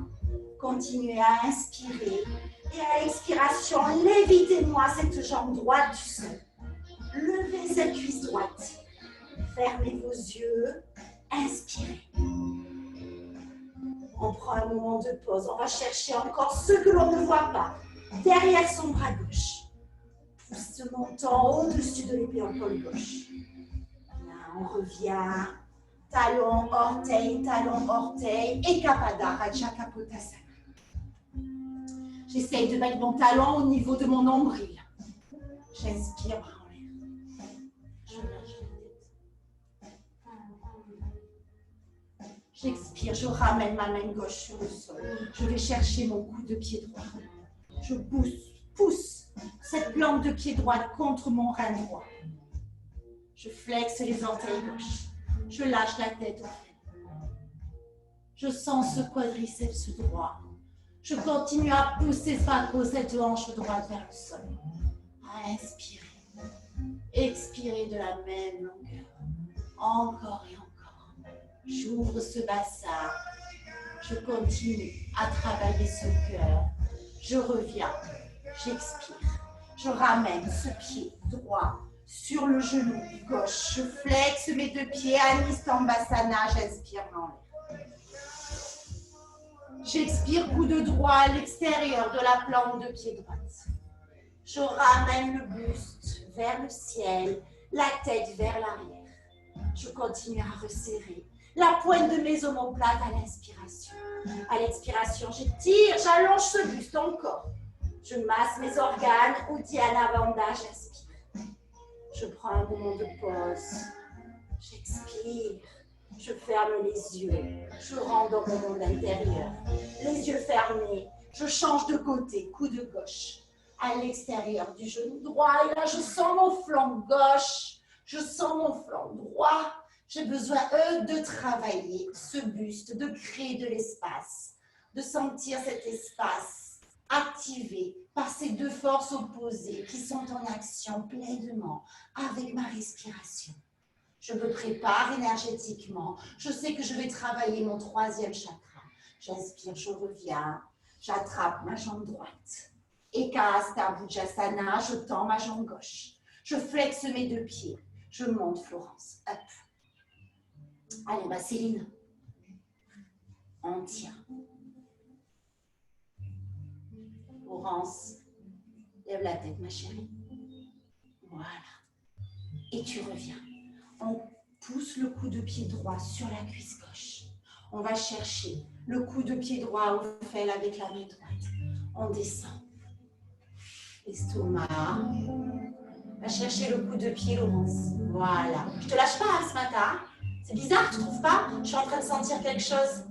Continuez à inspirer. Et à l'expiration, lévitez-moi cette jambe droite du sol. Levez cette cuisse droite. Fermez vos yeux. Inspirez. On prend un moment de pause. On va chercher encore ce que l'on ne voit pas. Derrière son bras gauche. Pouce montant au-dessus de l'épaule gauche. Là, on revient. Talon, orteil. Eka Pada Rajakapotasana. J'essaye de mettre mon talon au niveau de mon nombril. J'inspire bras en l'air. Je lâche la tête. J'expire, je ramène ma main gauche sur le sol. Je vais chercher mon coup de pied droit. Je pousse cette plante de pied droit contre mon rein droit. Je flexe les orteils gauche. Je lâche la tête au fond. Je sens ce quadriceps droit. Je continue à pousser cette hanche droite vers le sol. À inspirer. Expirer de la même longueur. Encore et encore. J'ouvre ce bassin. Je continue à travailler ce cœur. Je reviens. J'expire. Je ramène ce pied droit sur le genou gauche. Je flexe mes deux pieds. Anistambasana. J'inspire dans l'air. J'expire coude droit à l'extérieur de la plante de pied droite. Je ramène le buste vers le ciel, la tête vers l'arrière. Je continue à resserrer la pointe de mes omoplates à l'inspiration. À l'expiration, j'étire, j'allonge ce buste encore. Je masse mes organes, Uddiyana Bandha, j'inspire. Je prends un moment de pause. J'expire. Je ferme les yeux. Je rentre dans mon monde intérieur. Les yeux fermés. Je change de côté, coude gauche. À l'extérieur du genou droit. Et là, je sens mon flanc gauche. Je sens mon flanc droit. J'ai besoin, de travailler ce buste, de créer de l'espace, de sentir cet espace activé par ces deux forces opposées qui sont en action pleinement avec ma respiration. Je me prépare énergétiquement. Je sais que je vais travailler mon troisième chakra. J'inspire, je reviens. J'attrape ma jambe droite. Eka Hasta Bhujasana, je tends ma jambe gauche. Je flexe mes deux pieds. Je monte, Florence. Hop. Allez, ma Céline. On tient. Florence, lève la tête, ma chérie. Voilà. Et tu reviens. On pousse le coup de pied droit sur la cuisse gauche. On va chercher le coup de pied droit au fel avec la main droite. On descend. Estomac. Va chercher le coup de pied, Laurence. Voilà. Je te lâche pas hein, ce matin. C'est bizarre, tu trouves pas? Je suis en train de sentir quelque chose.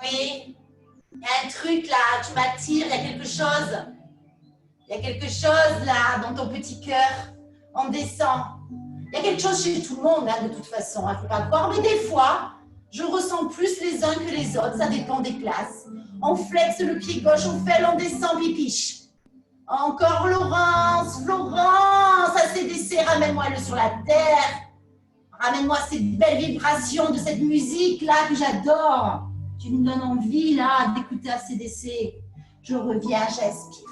Oui. Il y a un truc là, tu m'attires, il y a quelque chose. Il y a quelque chose là dans ton petit cœur. On descend. Il y a quelque chose chez tout le monde, hein, de toute façon, il ne faut pas croire. Mais des fois, je ressens plus les uns que les autres, ça dépend des classes. On flexe le pied gauche, on fait, on descend, pipiche. Encore Laurence, Florence, ACDC, ramène-moi-le sur la terre. Ramène-moi cette belle vibration de cette musique-là que j'adore. Tu me donnes envie, là, d'écouter ACDC. Je reviens, j'inspire.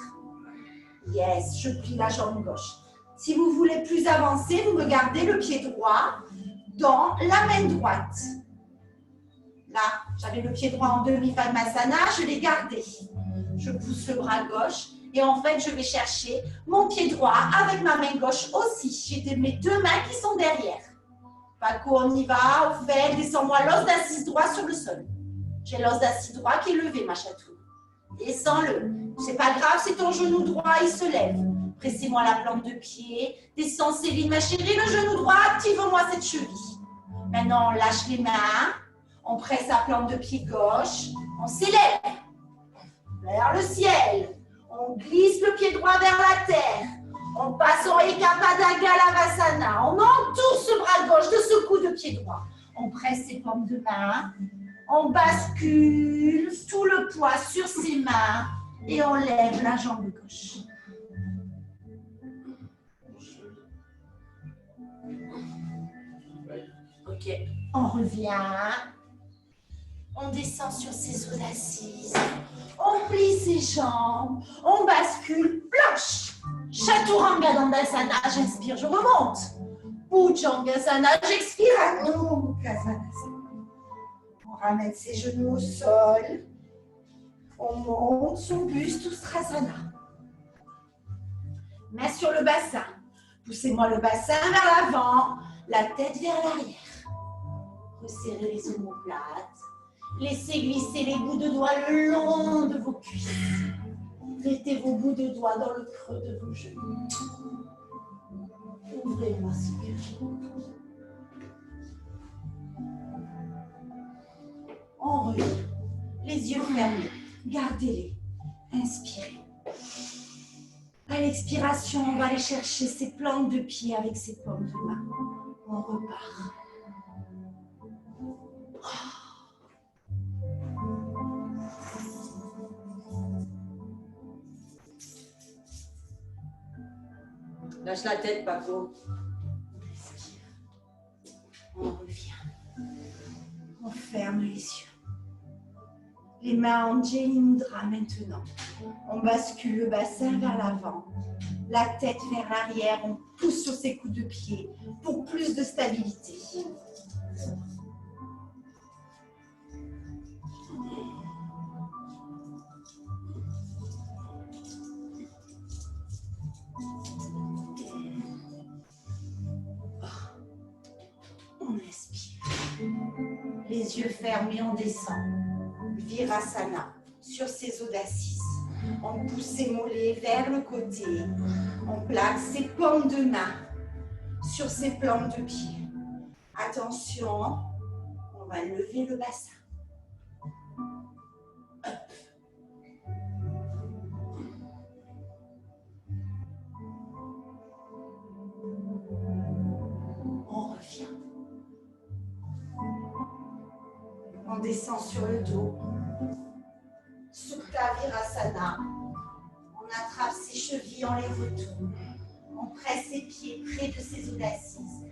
Yes, je plie la jambe gauche. Si vous voulez plus avancer, vous me gardez le pied droit dans la main droite. Là, j'avais le pied droit en demi-padmasana, je l'ai gardé. Je pousse le bras gauche et en fait, je vais chercher mon pied droit avec ma main gauche aussi. J'ai mes deux mains qui sont derrière. Paco, on y va, au fait, descends-moi l'os d'assise droit sur le sol. J'ai l'os d'assise droit qui est levé, ma chatouille. Descends-le. C'est pas grave, c'est ton genou droit, il se lève. Pressez-moi la plante de pied. Descends, Céline, ma chérie, le genou droit, active-moi cette cheville. Maintenant, on lâche les mains. On presse la plante de pied gauche. On s'élève vers le ciel. On glisse le pied droit vers la terre. On passe en Ekapada Galavasana. On entoure ce bras gauche de ce coup de pied droit. On presse ses paumes de main. On bascule tout le poids sur ses mains et on lève la jambe gauche. Ok, on revient. On descend sur ses os d'assise. On plie ses jambes. On bascule. Planche. Chaturanga Dandasana. J'inspire, je remonte. Bhujangasana. J'expire. Anukasana. On ramène ses genoux au sol. On monte son buste, Ustrasana. Main sur le bassin. Poussez-moi le bassin vers l'avant, la tête vers l'arrière. Resserrez les omoplates. Laissez glisser les bouts de doigts le long de vos cuisses. Mettez vos bouts de doigts dans le creux de vos genoux. Ouvrez-moi ce cœur. On revient. Les yeux fermés. Gardez-les. Inspirez. À l'expiration, on va aller chercher ses plantes de pied avec ses paumes de main. On repart. Lâche la tête, Paco. On revient. On ferme les yeux. Les mains en Jai Mudra maintenant. On bascule le bassin vers l'avant. La tête vers l'arrière. On pousse sur ses coups de pied pour plus de stabilité. On inspire. Les yeux fermés, on descend. Virasana sur ses os d'assises. On pousse ses mollets vers le côté. On plaque ses paumes de main sur ses plantes de pied. Attention, on va lever le bassin. Hop. On revient. On descend sur le dos. Supta Virasana. On attrape ses chevilles, on les retourne. On presse ses pieds près de ses os d'assises.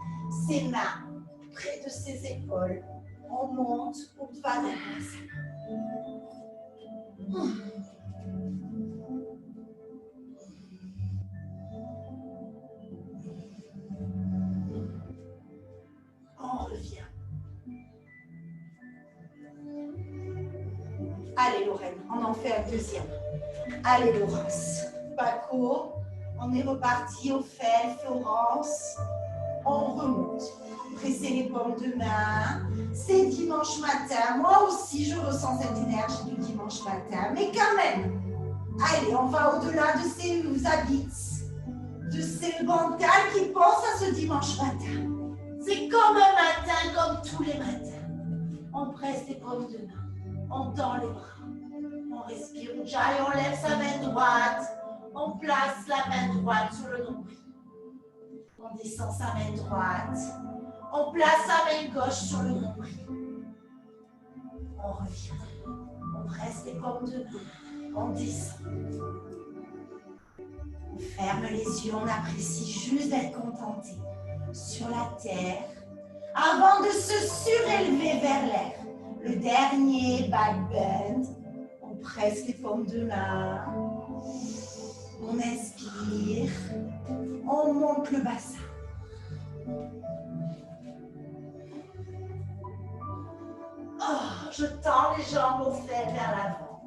Ses mains près de ses épaules. On monte Urdhva Dhanurasana. On revient. Allez Lorraine, on en fait un deuxième. Allez Laurence. Paco, on est reparti au fait. Florence, on remonte. Pressez les paumes de main. C'est dimanche matin. Moi aussi, je ressens cette énergie du dimanche matin. Mais quand même, allez, on va au-delà de ces habits, de ces bancales qui pensent à ce dimanche matin. C'est comme un matin, comme tous les matins. On presse les paumes de main. On tend les bras. On respire Ujjayi, on lève sa main droite. On place la main droite sur le nombril. On descend sa main droite. On place sa main gauche sur le nombril. On revient. On presse les paumes de main. On descend. On ferme les yeux. On apprécie juste d'être contenté sur la terre avant de se surélever vers l'air. Le dernier back bend. On presse les paumes de main. On inspire. On monte le bassin. Oh, je tends les jambes au fait vers l'avant.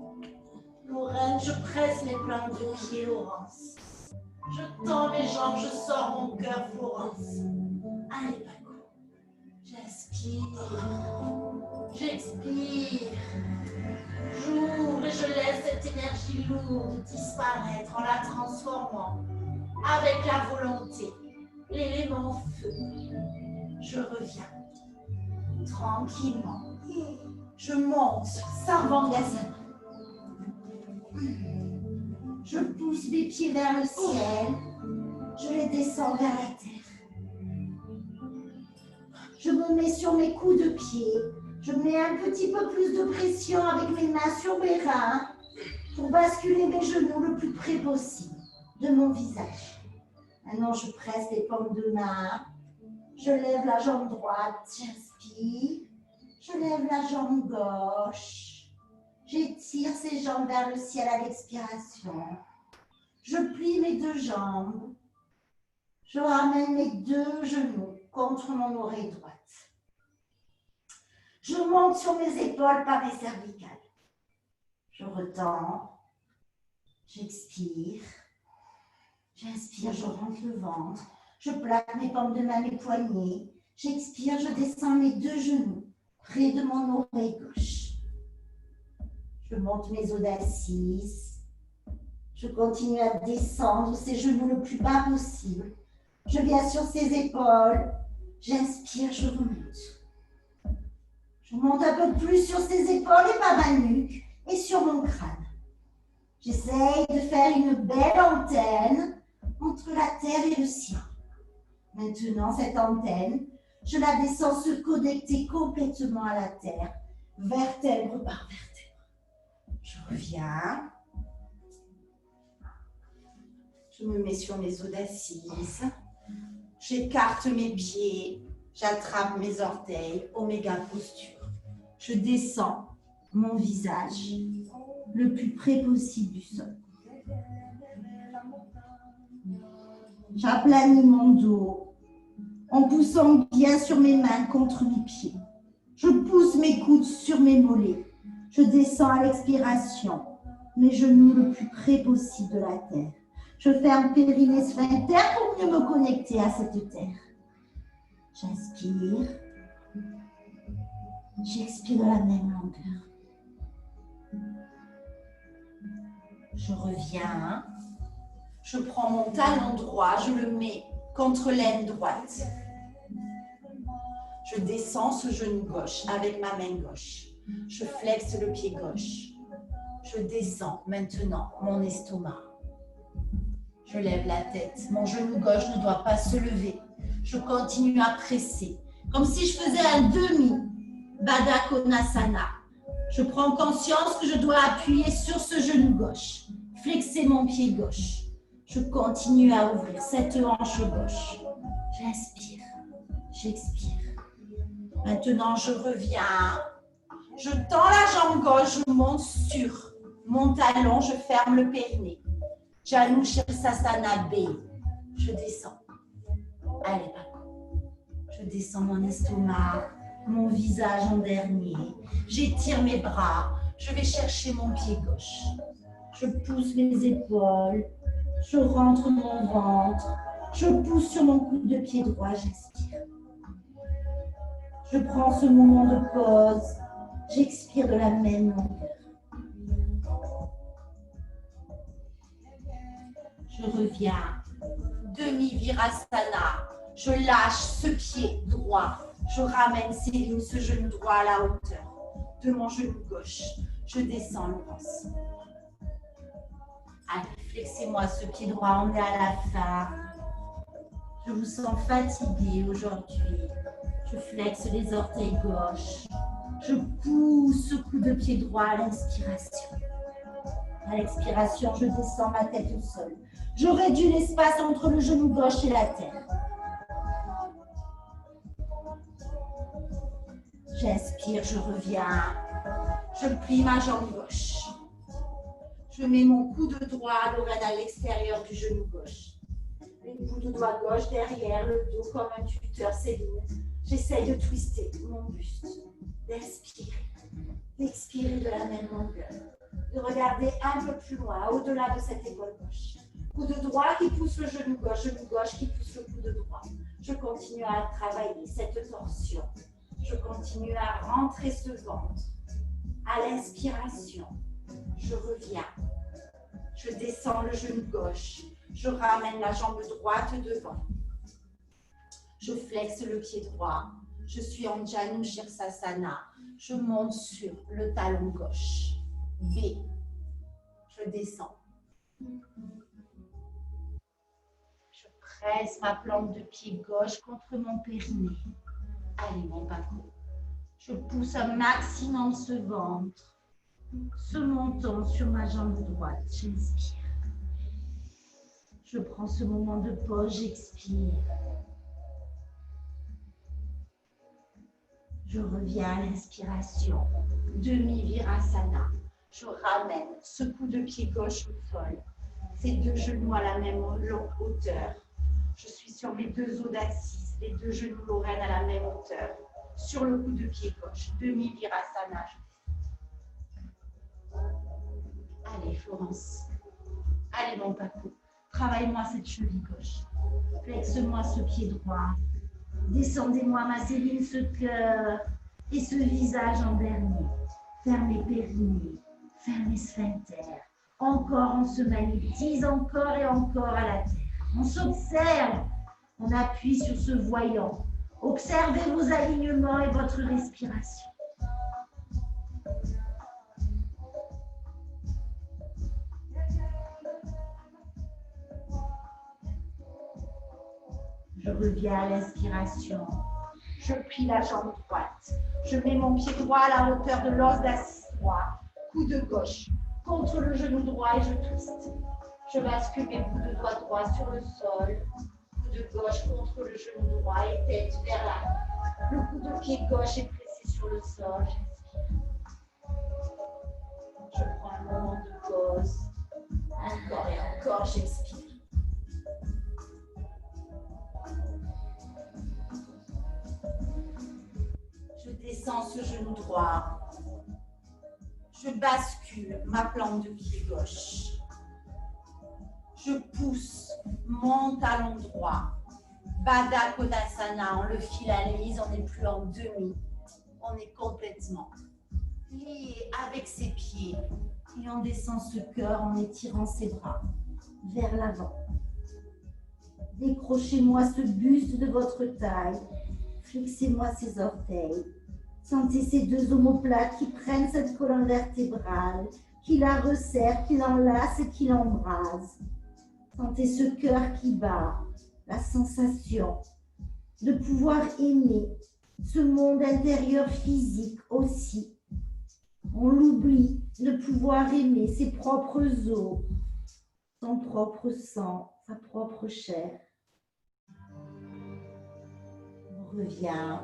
Lorraine, je presse mes plantes de pied, Laurence. Je tends mes jambes, je sors mon cœur, Florence. Allez, Paco. J'inspire. J'expire. J'ouvre et je laisse cette énergie lourde disparaître en la transformant avec la volonté, l'élément feu. Je reviens tranquillement. Je monte sur Sarvangasana. Je pousse mes pieds vers le ciel. Je les descends vers la terre. Je me mets sur mes coups de pied. Je mets un petit peu plus de pression avec mes mains sur mes reins pour basculer mes genoux le plus près possible de mon visage. Maintenant, je presse les paumes de main. Je lève la jambe droite. J'inspire. Je lève la jambe gauche. J'étire ces jambes vers le ciel à l'expiration. Je plie mes deux jambes. Je ramène mes deux genoux contre mon oreille droite. Je monte sur mes épaules par mes cervicales. Je retends. J'expire. J'inspire, je rentre le ventre. Je plaque mes paumes de main, mes poignets. J'expire, je descends mes deux genoux près de mon oreille gauche. Je monte mes os d'assise. Je continue à descendre ces genoux le plus bas possible. Je viens sur ses épaules. J'inspire, je remonte. Je monte un peu plus sur ses épaules et par ma nuque et sur mon crâne. J'essaye de faire une belle antenne entre la terre et le ciel. Maintenant, cette antenne, je la descends se connecter complètement à la terre, vertèbre par vertèbre. Je reviens. Je me mets sur mes os d'assise. J'écarte mes pieds. J'attrape mes orteils, oméga posture. Je descends mon visage le plus près possible du sol. J'aplanis mon dos en poussant bien sur mes mains contre mes pieds. Je pousse mes coudes sur mes mollets. Je descends à l'expiration, mes genoux le plus près possible de la terre. Je ferme périnée sphincter pour mieux me connecter à cette terre. J'inspire. J'expire de la même longueur. Je reviens. Je prends mon talon droit, je le mets contre l'aine droite. Je descends ce genou gauche avec ma main gauche. Je flexe le pied gauche. Je descends maintenant mon estomac. Je lève la tête. Mon genou gauche ne doit pas se lever. Je continue à presser, comme si je faisais un demi Baddha Konasana. Je prends conscience que je dois appuyer sur ce genou gauche, flexer mon pied gauche. Je continue à ouvrir cette hanche gauche. J'inspire, j'expire. Maintenant, je reviens. Je tends la jambe gauche, je monte sur mon talon, je ferme le périnée. Janu Shirsasana B. Je descends. Allez, Paco. Je descends mon estomac, mon visage en dernier. J'étire mes bras. Je vais chercher mon pied gauche. Je pousse mes épaules. Je rentre mon ventre. Je pousse sur mon coude de pied droit. J'inspire. Je prends ce moment de pause. J'expire de la même longueur. Je reviens. Demi-virasana. Je lâche ce pied droit. Je ramène Céline, ce genou droit à la hauteur de mon genou gauche. Je descends le bras. Allez, flexez-moi ce pied droit. On est à la fin. Je vous sens fatigué aujourd'hui. Je flexe les orteils gauche. Je pousse ce coup de pied droit à l'inspiration. À l'expiration, je descends ma tête au sol. Je réduis l'espace entre le genou gauche et la terre. J'inspire, je reviens. Je plie ma jambe gauche. Je mets mon coude droit à l'oreille à l'extérieur du genou gauche. Les bouts de doigts gauche derrière le dos comme un tuteur Céline. J'essaye de twister mon buste. D'inspirer. D'expirer de la même longueur. De regarder un peu plus loin, au-delà de cette épaule gauche. Coude droit qui pousse le genou gauche qui pousse le coude droit. Je continue à travailler cette torsion. Je continue à rentrer ce ventre. À l'inspiration, je reviens. Je descends le genou gauche. Je ramène la jambe droite devant. Je flexe le pied droit. Je suis en Janu Shirsasana. Je monte sur le talon gauche. B. Je descends. Je presse ma plante de pied gauche contre mon périnée. Allez, mon Paco. Je pousse un maximum ce ventre. Ce menton sur ma jambe droite. J'inspire. Je prends ce moment de pause. J'expire. Je reviens à l'inspiration. Demi-virasana. Je ramène ce coup de pied gauche au sol. Ces deux genoux à la même hauteur. Je suis sur mes deux os d'assise, les deux genoux lorraines à la même hauteur. Sur le coup de pied gauche. Demi-virasana. Allez, Florence. Allez, mon Paco. Travaille-moi cette cheville gauche. Flexe-moi ce pied droit. Descendez-moi, ma Céline, ce cœur et ce visage en dernier. Fermez périnée, fermez sphincter. Encore, on se magnétise, encore et encore à la terre. On s'observe, on appuie sur ce voyant. Observez vos alignements et votre respiration. Je reviens à l'inspiration. Je plie la jambe droite. Je mets mon pied droit à la hauteur de l'os d'assise droit. Coude gauche contre le genou droit et je twiste. Je bascule mes bouts de doigts droits sur le sol. Coude gauche contre le genou droit et tête vers l'avant. Le coude de pied gauche est pressé sur le sol. J'inspire. Je prends un moment de pause. Encore et encore, j'expire. Je descends ce genou droit. Je bascule ma plante de pied gauche. Je pousse mon talon droit. Baddha Konasana, on le finalise, on n'est plus en demi. On est complètement lié avec ses pieds. Et on descend ce cœur en étirant ses bras vers l'avant. Décrochez-moi ce buste de votre taille. Flexez-moi ces orteils. Sentez ces deux omoplates qui prennent cette colonne vertébrale, qui la resserrent, qui l'enlacent et qui l'embrasent. Sentez ce cœur qui bat, la sensation de pouvoir aimer ce monde intérieur physique aussi. On l'oublie de pouvoir aimer ses propres os, son propre sang, sa propre chair. On revient.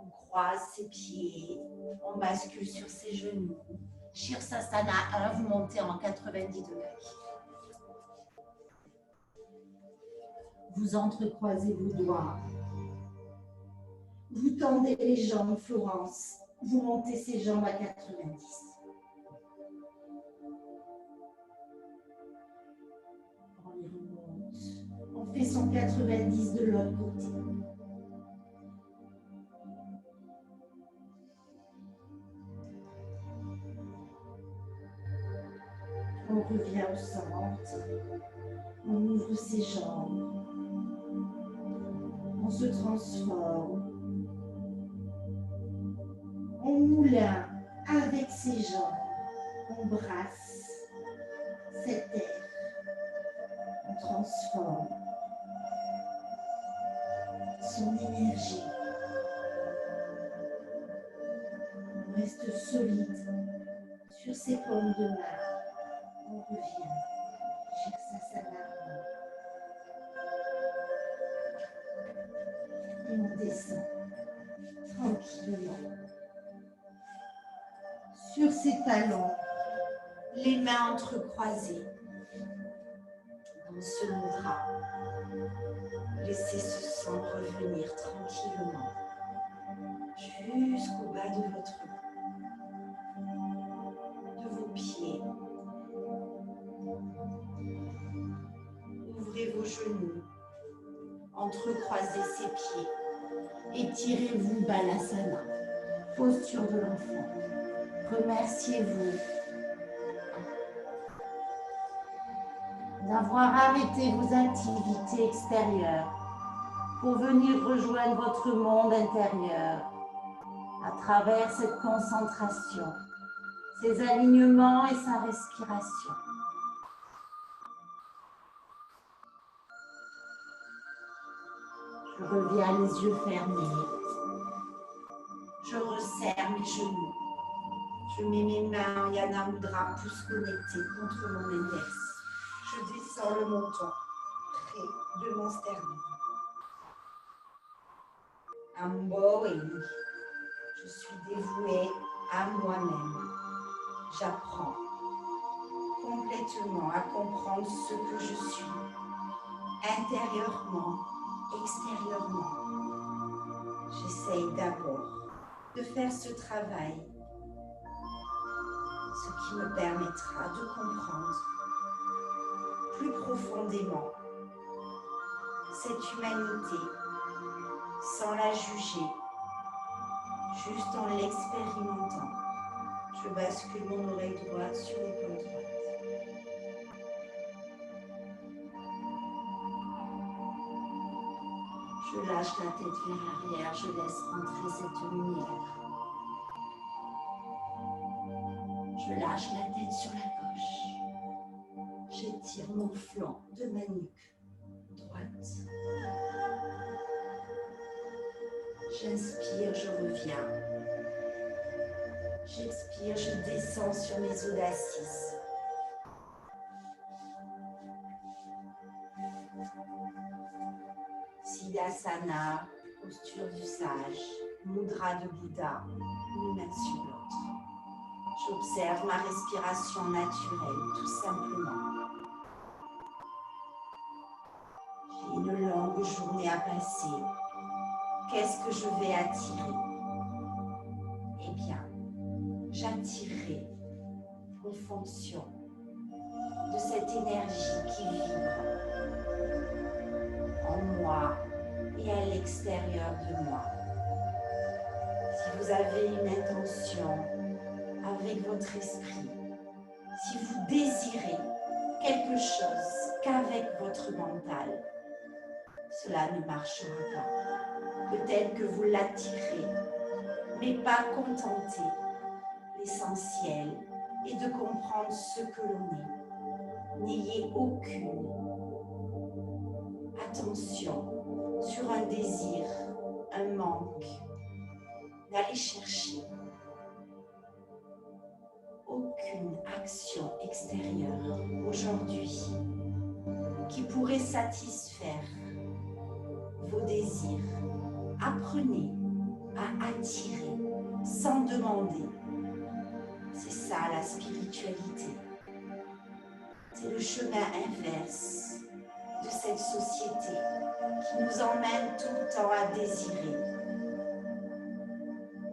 On croise ses pieds, on bascule sur ses genoux. Shirsasana 1, vous montez en 90 degrés. Vous entrecroisez vos doigts. Vous tendez les jambes, Florence. Vous montez ses jambes à 90. On les remonte. On fait son 90 de l'autre côté. On revient au centre, on ouvre ses jambes, on se transforme, on moulin avec ses jambes, on brasse cette terre, on transforme son énergie, on reste solide sur ses paumes de main. On revient, Shirsasana. Et on descend tranquillement. Sur ses talons, les mains entrecroisées. Dans ce mudra, laissez ce sang revenir tranquillement jusqu'au bas de votre cou, de vos pieds. Ouvrez vos genoux, entrecroisez ses pieds, étirez-vous Balasana, posture de l'enfant. Remerciez-vous d'avoir arrêté vos activités extérieures pour venir rejoindre votre monde intérieur à travers cette concentration, ses alignements et sa respiration. Je reviens les yeux fermés. Je resserre mes genoux. Je mets mes mains en Yana Mudra, pouce connecté contre mon index. Je descends le menton près de mon sternum. I'm bowing. Je suis dévouée à moi-même. J'apprends complètement à comprendre ce que je suis, intérieurement, extérieurement. J'essaye d'abord de faire ce travail, ce qui me permettra de comprendre plus profondément cette humanité sans la juger, juste en l'expérimentant. Je bascule mon oreille droite sur l'épaule droite. Je lâche la tête vers l'arrière, je laisse rentrer cette lumière. Je lâche la tête sur la gauche. J'étire mon flanc de ma nuque droite. J'inspire, je reviens. J'expire, je descends sur mes os d'assise. Siddhasana, posture du sage, mudra de Bouddha, une main sur l'autre. J'observe ma respiration naturelle, tout simplement. J'ai une longue journée à passer. Qu'est-ce que je vais attirer? Eh bien, j'attirerai en fonction de cette énergie qui vibre en moi et à l'extérieur de moi. Si vous avez une intention avec votre esprit, si vous désirez quelque chose qu'avec votre mental, cela ne marchera pas. Peut-être que vous l'attirez, mais pas contenter. L'essentiel est de comprendre ce que l'on est. N'ayez aucune attention sur un désir, un manque. N'allez chercher aucune action extérieure aujourd'hui qui pourrait satisfaire vos désirs. Apprenez à attirer sans demander. C'est ça la spiritualité. C'est le chemin inverse de cette société qui nous emmène tout le temps à désirer,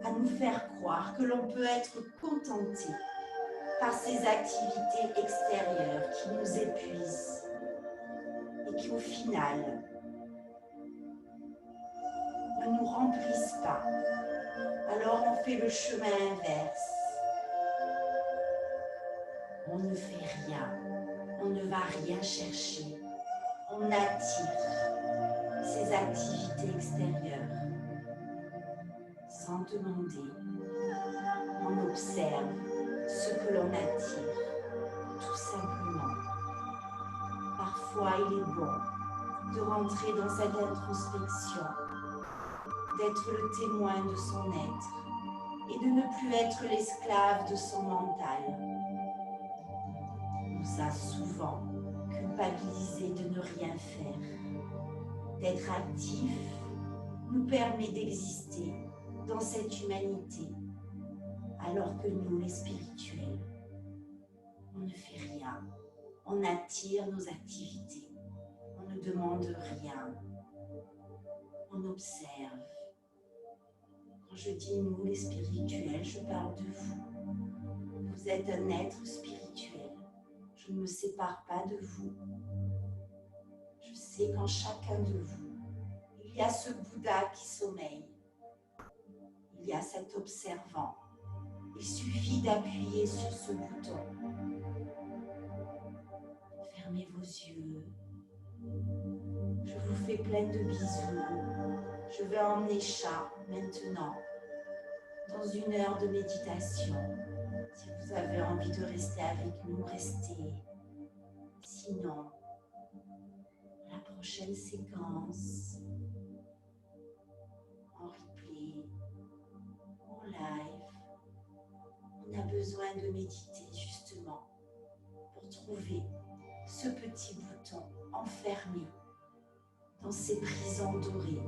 à nous faire croire que l'on peut être contenté par ces activités extérieures qui nous épuisent et qui au final ne nous remplissent pas. Alors on fait le chemin inverse. On ne fait rien, on ne va rien chercher. On attire ces activités extérieures sans demander. On observe ce que l'on attire, tout simplement. Parfois, il est bon de rentrer dans cette introspection, d'être le témoin de son être et de ne plus être l'esclave de son mental. On nous a souvent culpabilisé de ne rien faire. D'être actif nous permet d'exister dans cette humanité, alors que nous, les spirituels, on ne fait rien. On attire nos activités. On ne demande rien. On observe. Quand je dis nous, les spirituels, je parle de vous. Vous êtes un être spirituel. Je ne me sépare pas de vous. Je sais qu'en chacun de vous, il y a ce Bouddha qui sommeille. Il y a cet observant. Il suffit d'appuyer sur ce bouton. Fermez vos yeux. Je vous fais plein de bisous. Je vais emmener Chat maintenant dans une heure de méditation. Si vous avez envie de rester avec nous, restez. Sinon, la prochaine séquence, en replay, en live, on a besoin de méditer justement pour trouver ce petit bouton enfermé dans ces prisons dorées.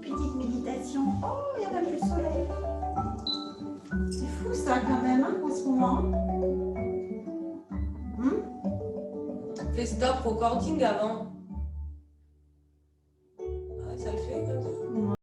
Petite méditation. Oh, il y a même plus le soleil. C'est fou ça quand même hein, en ce moment. Fais stop recording avant. Ah, ça le fait comme ça.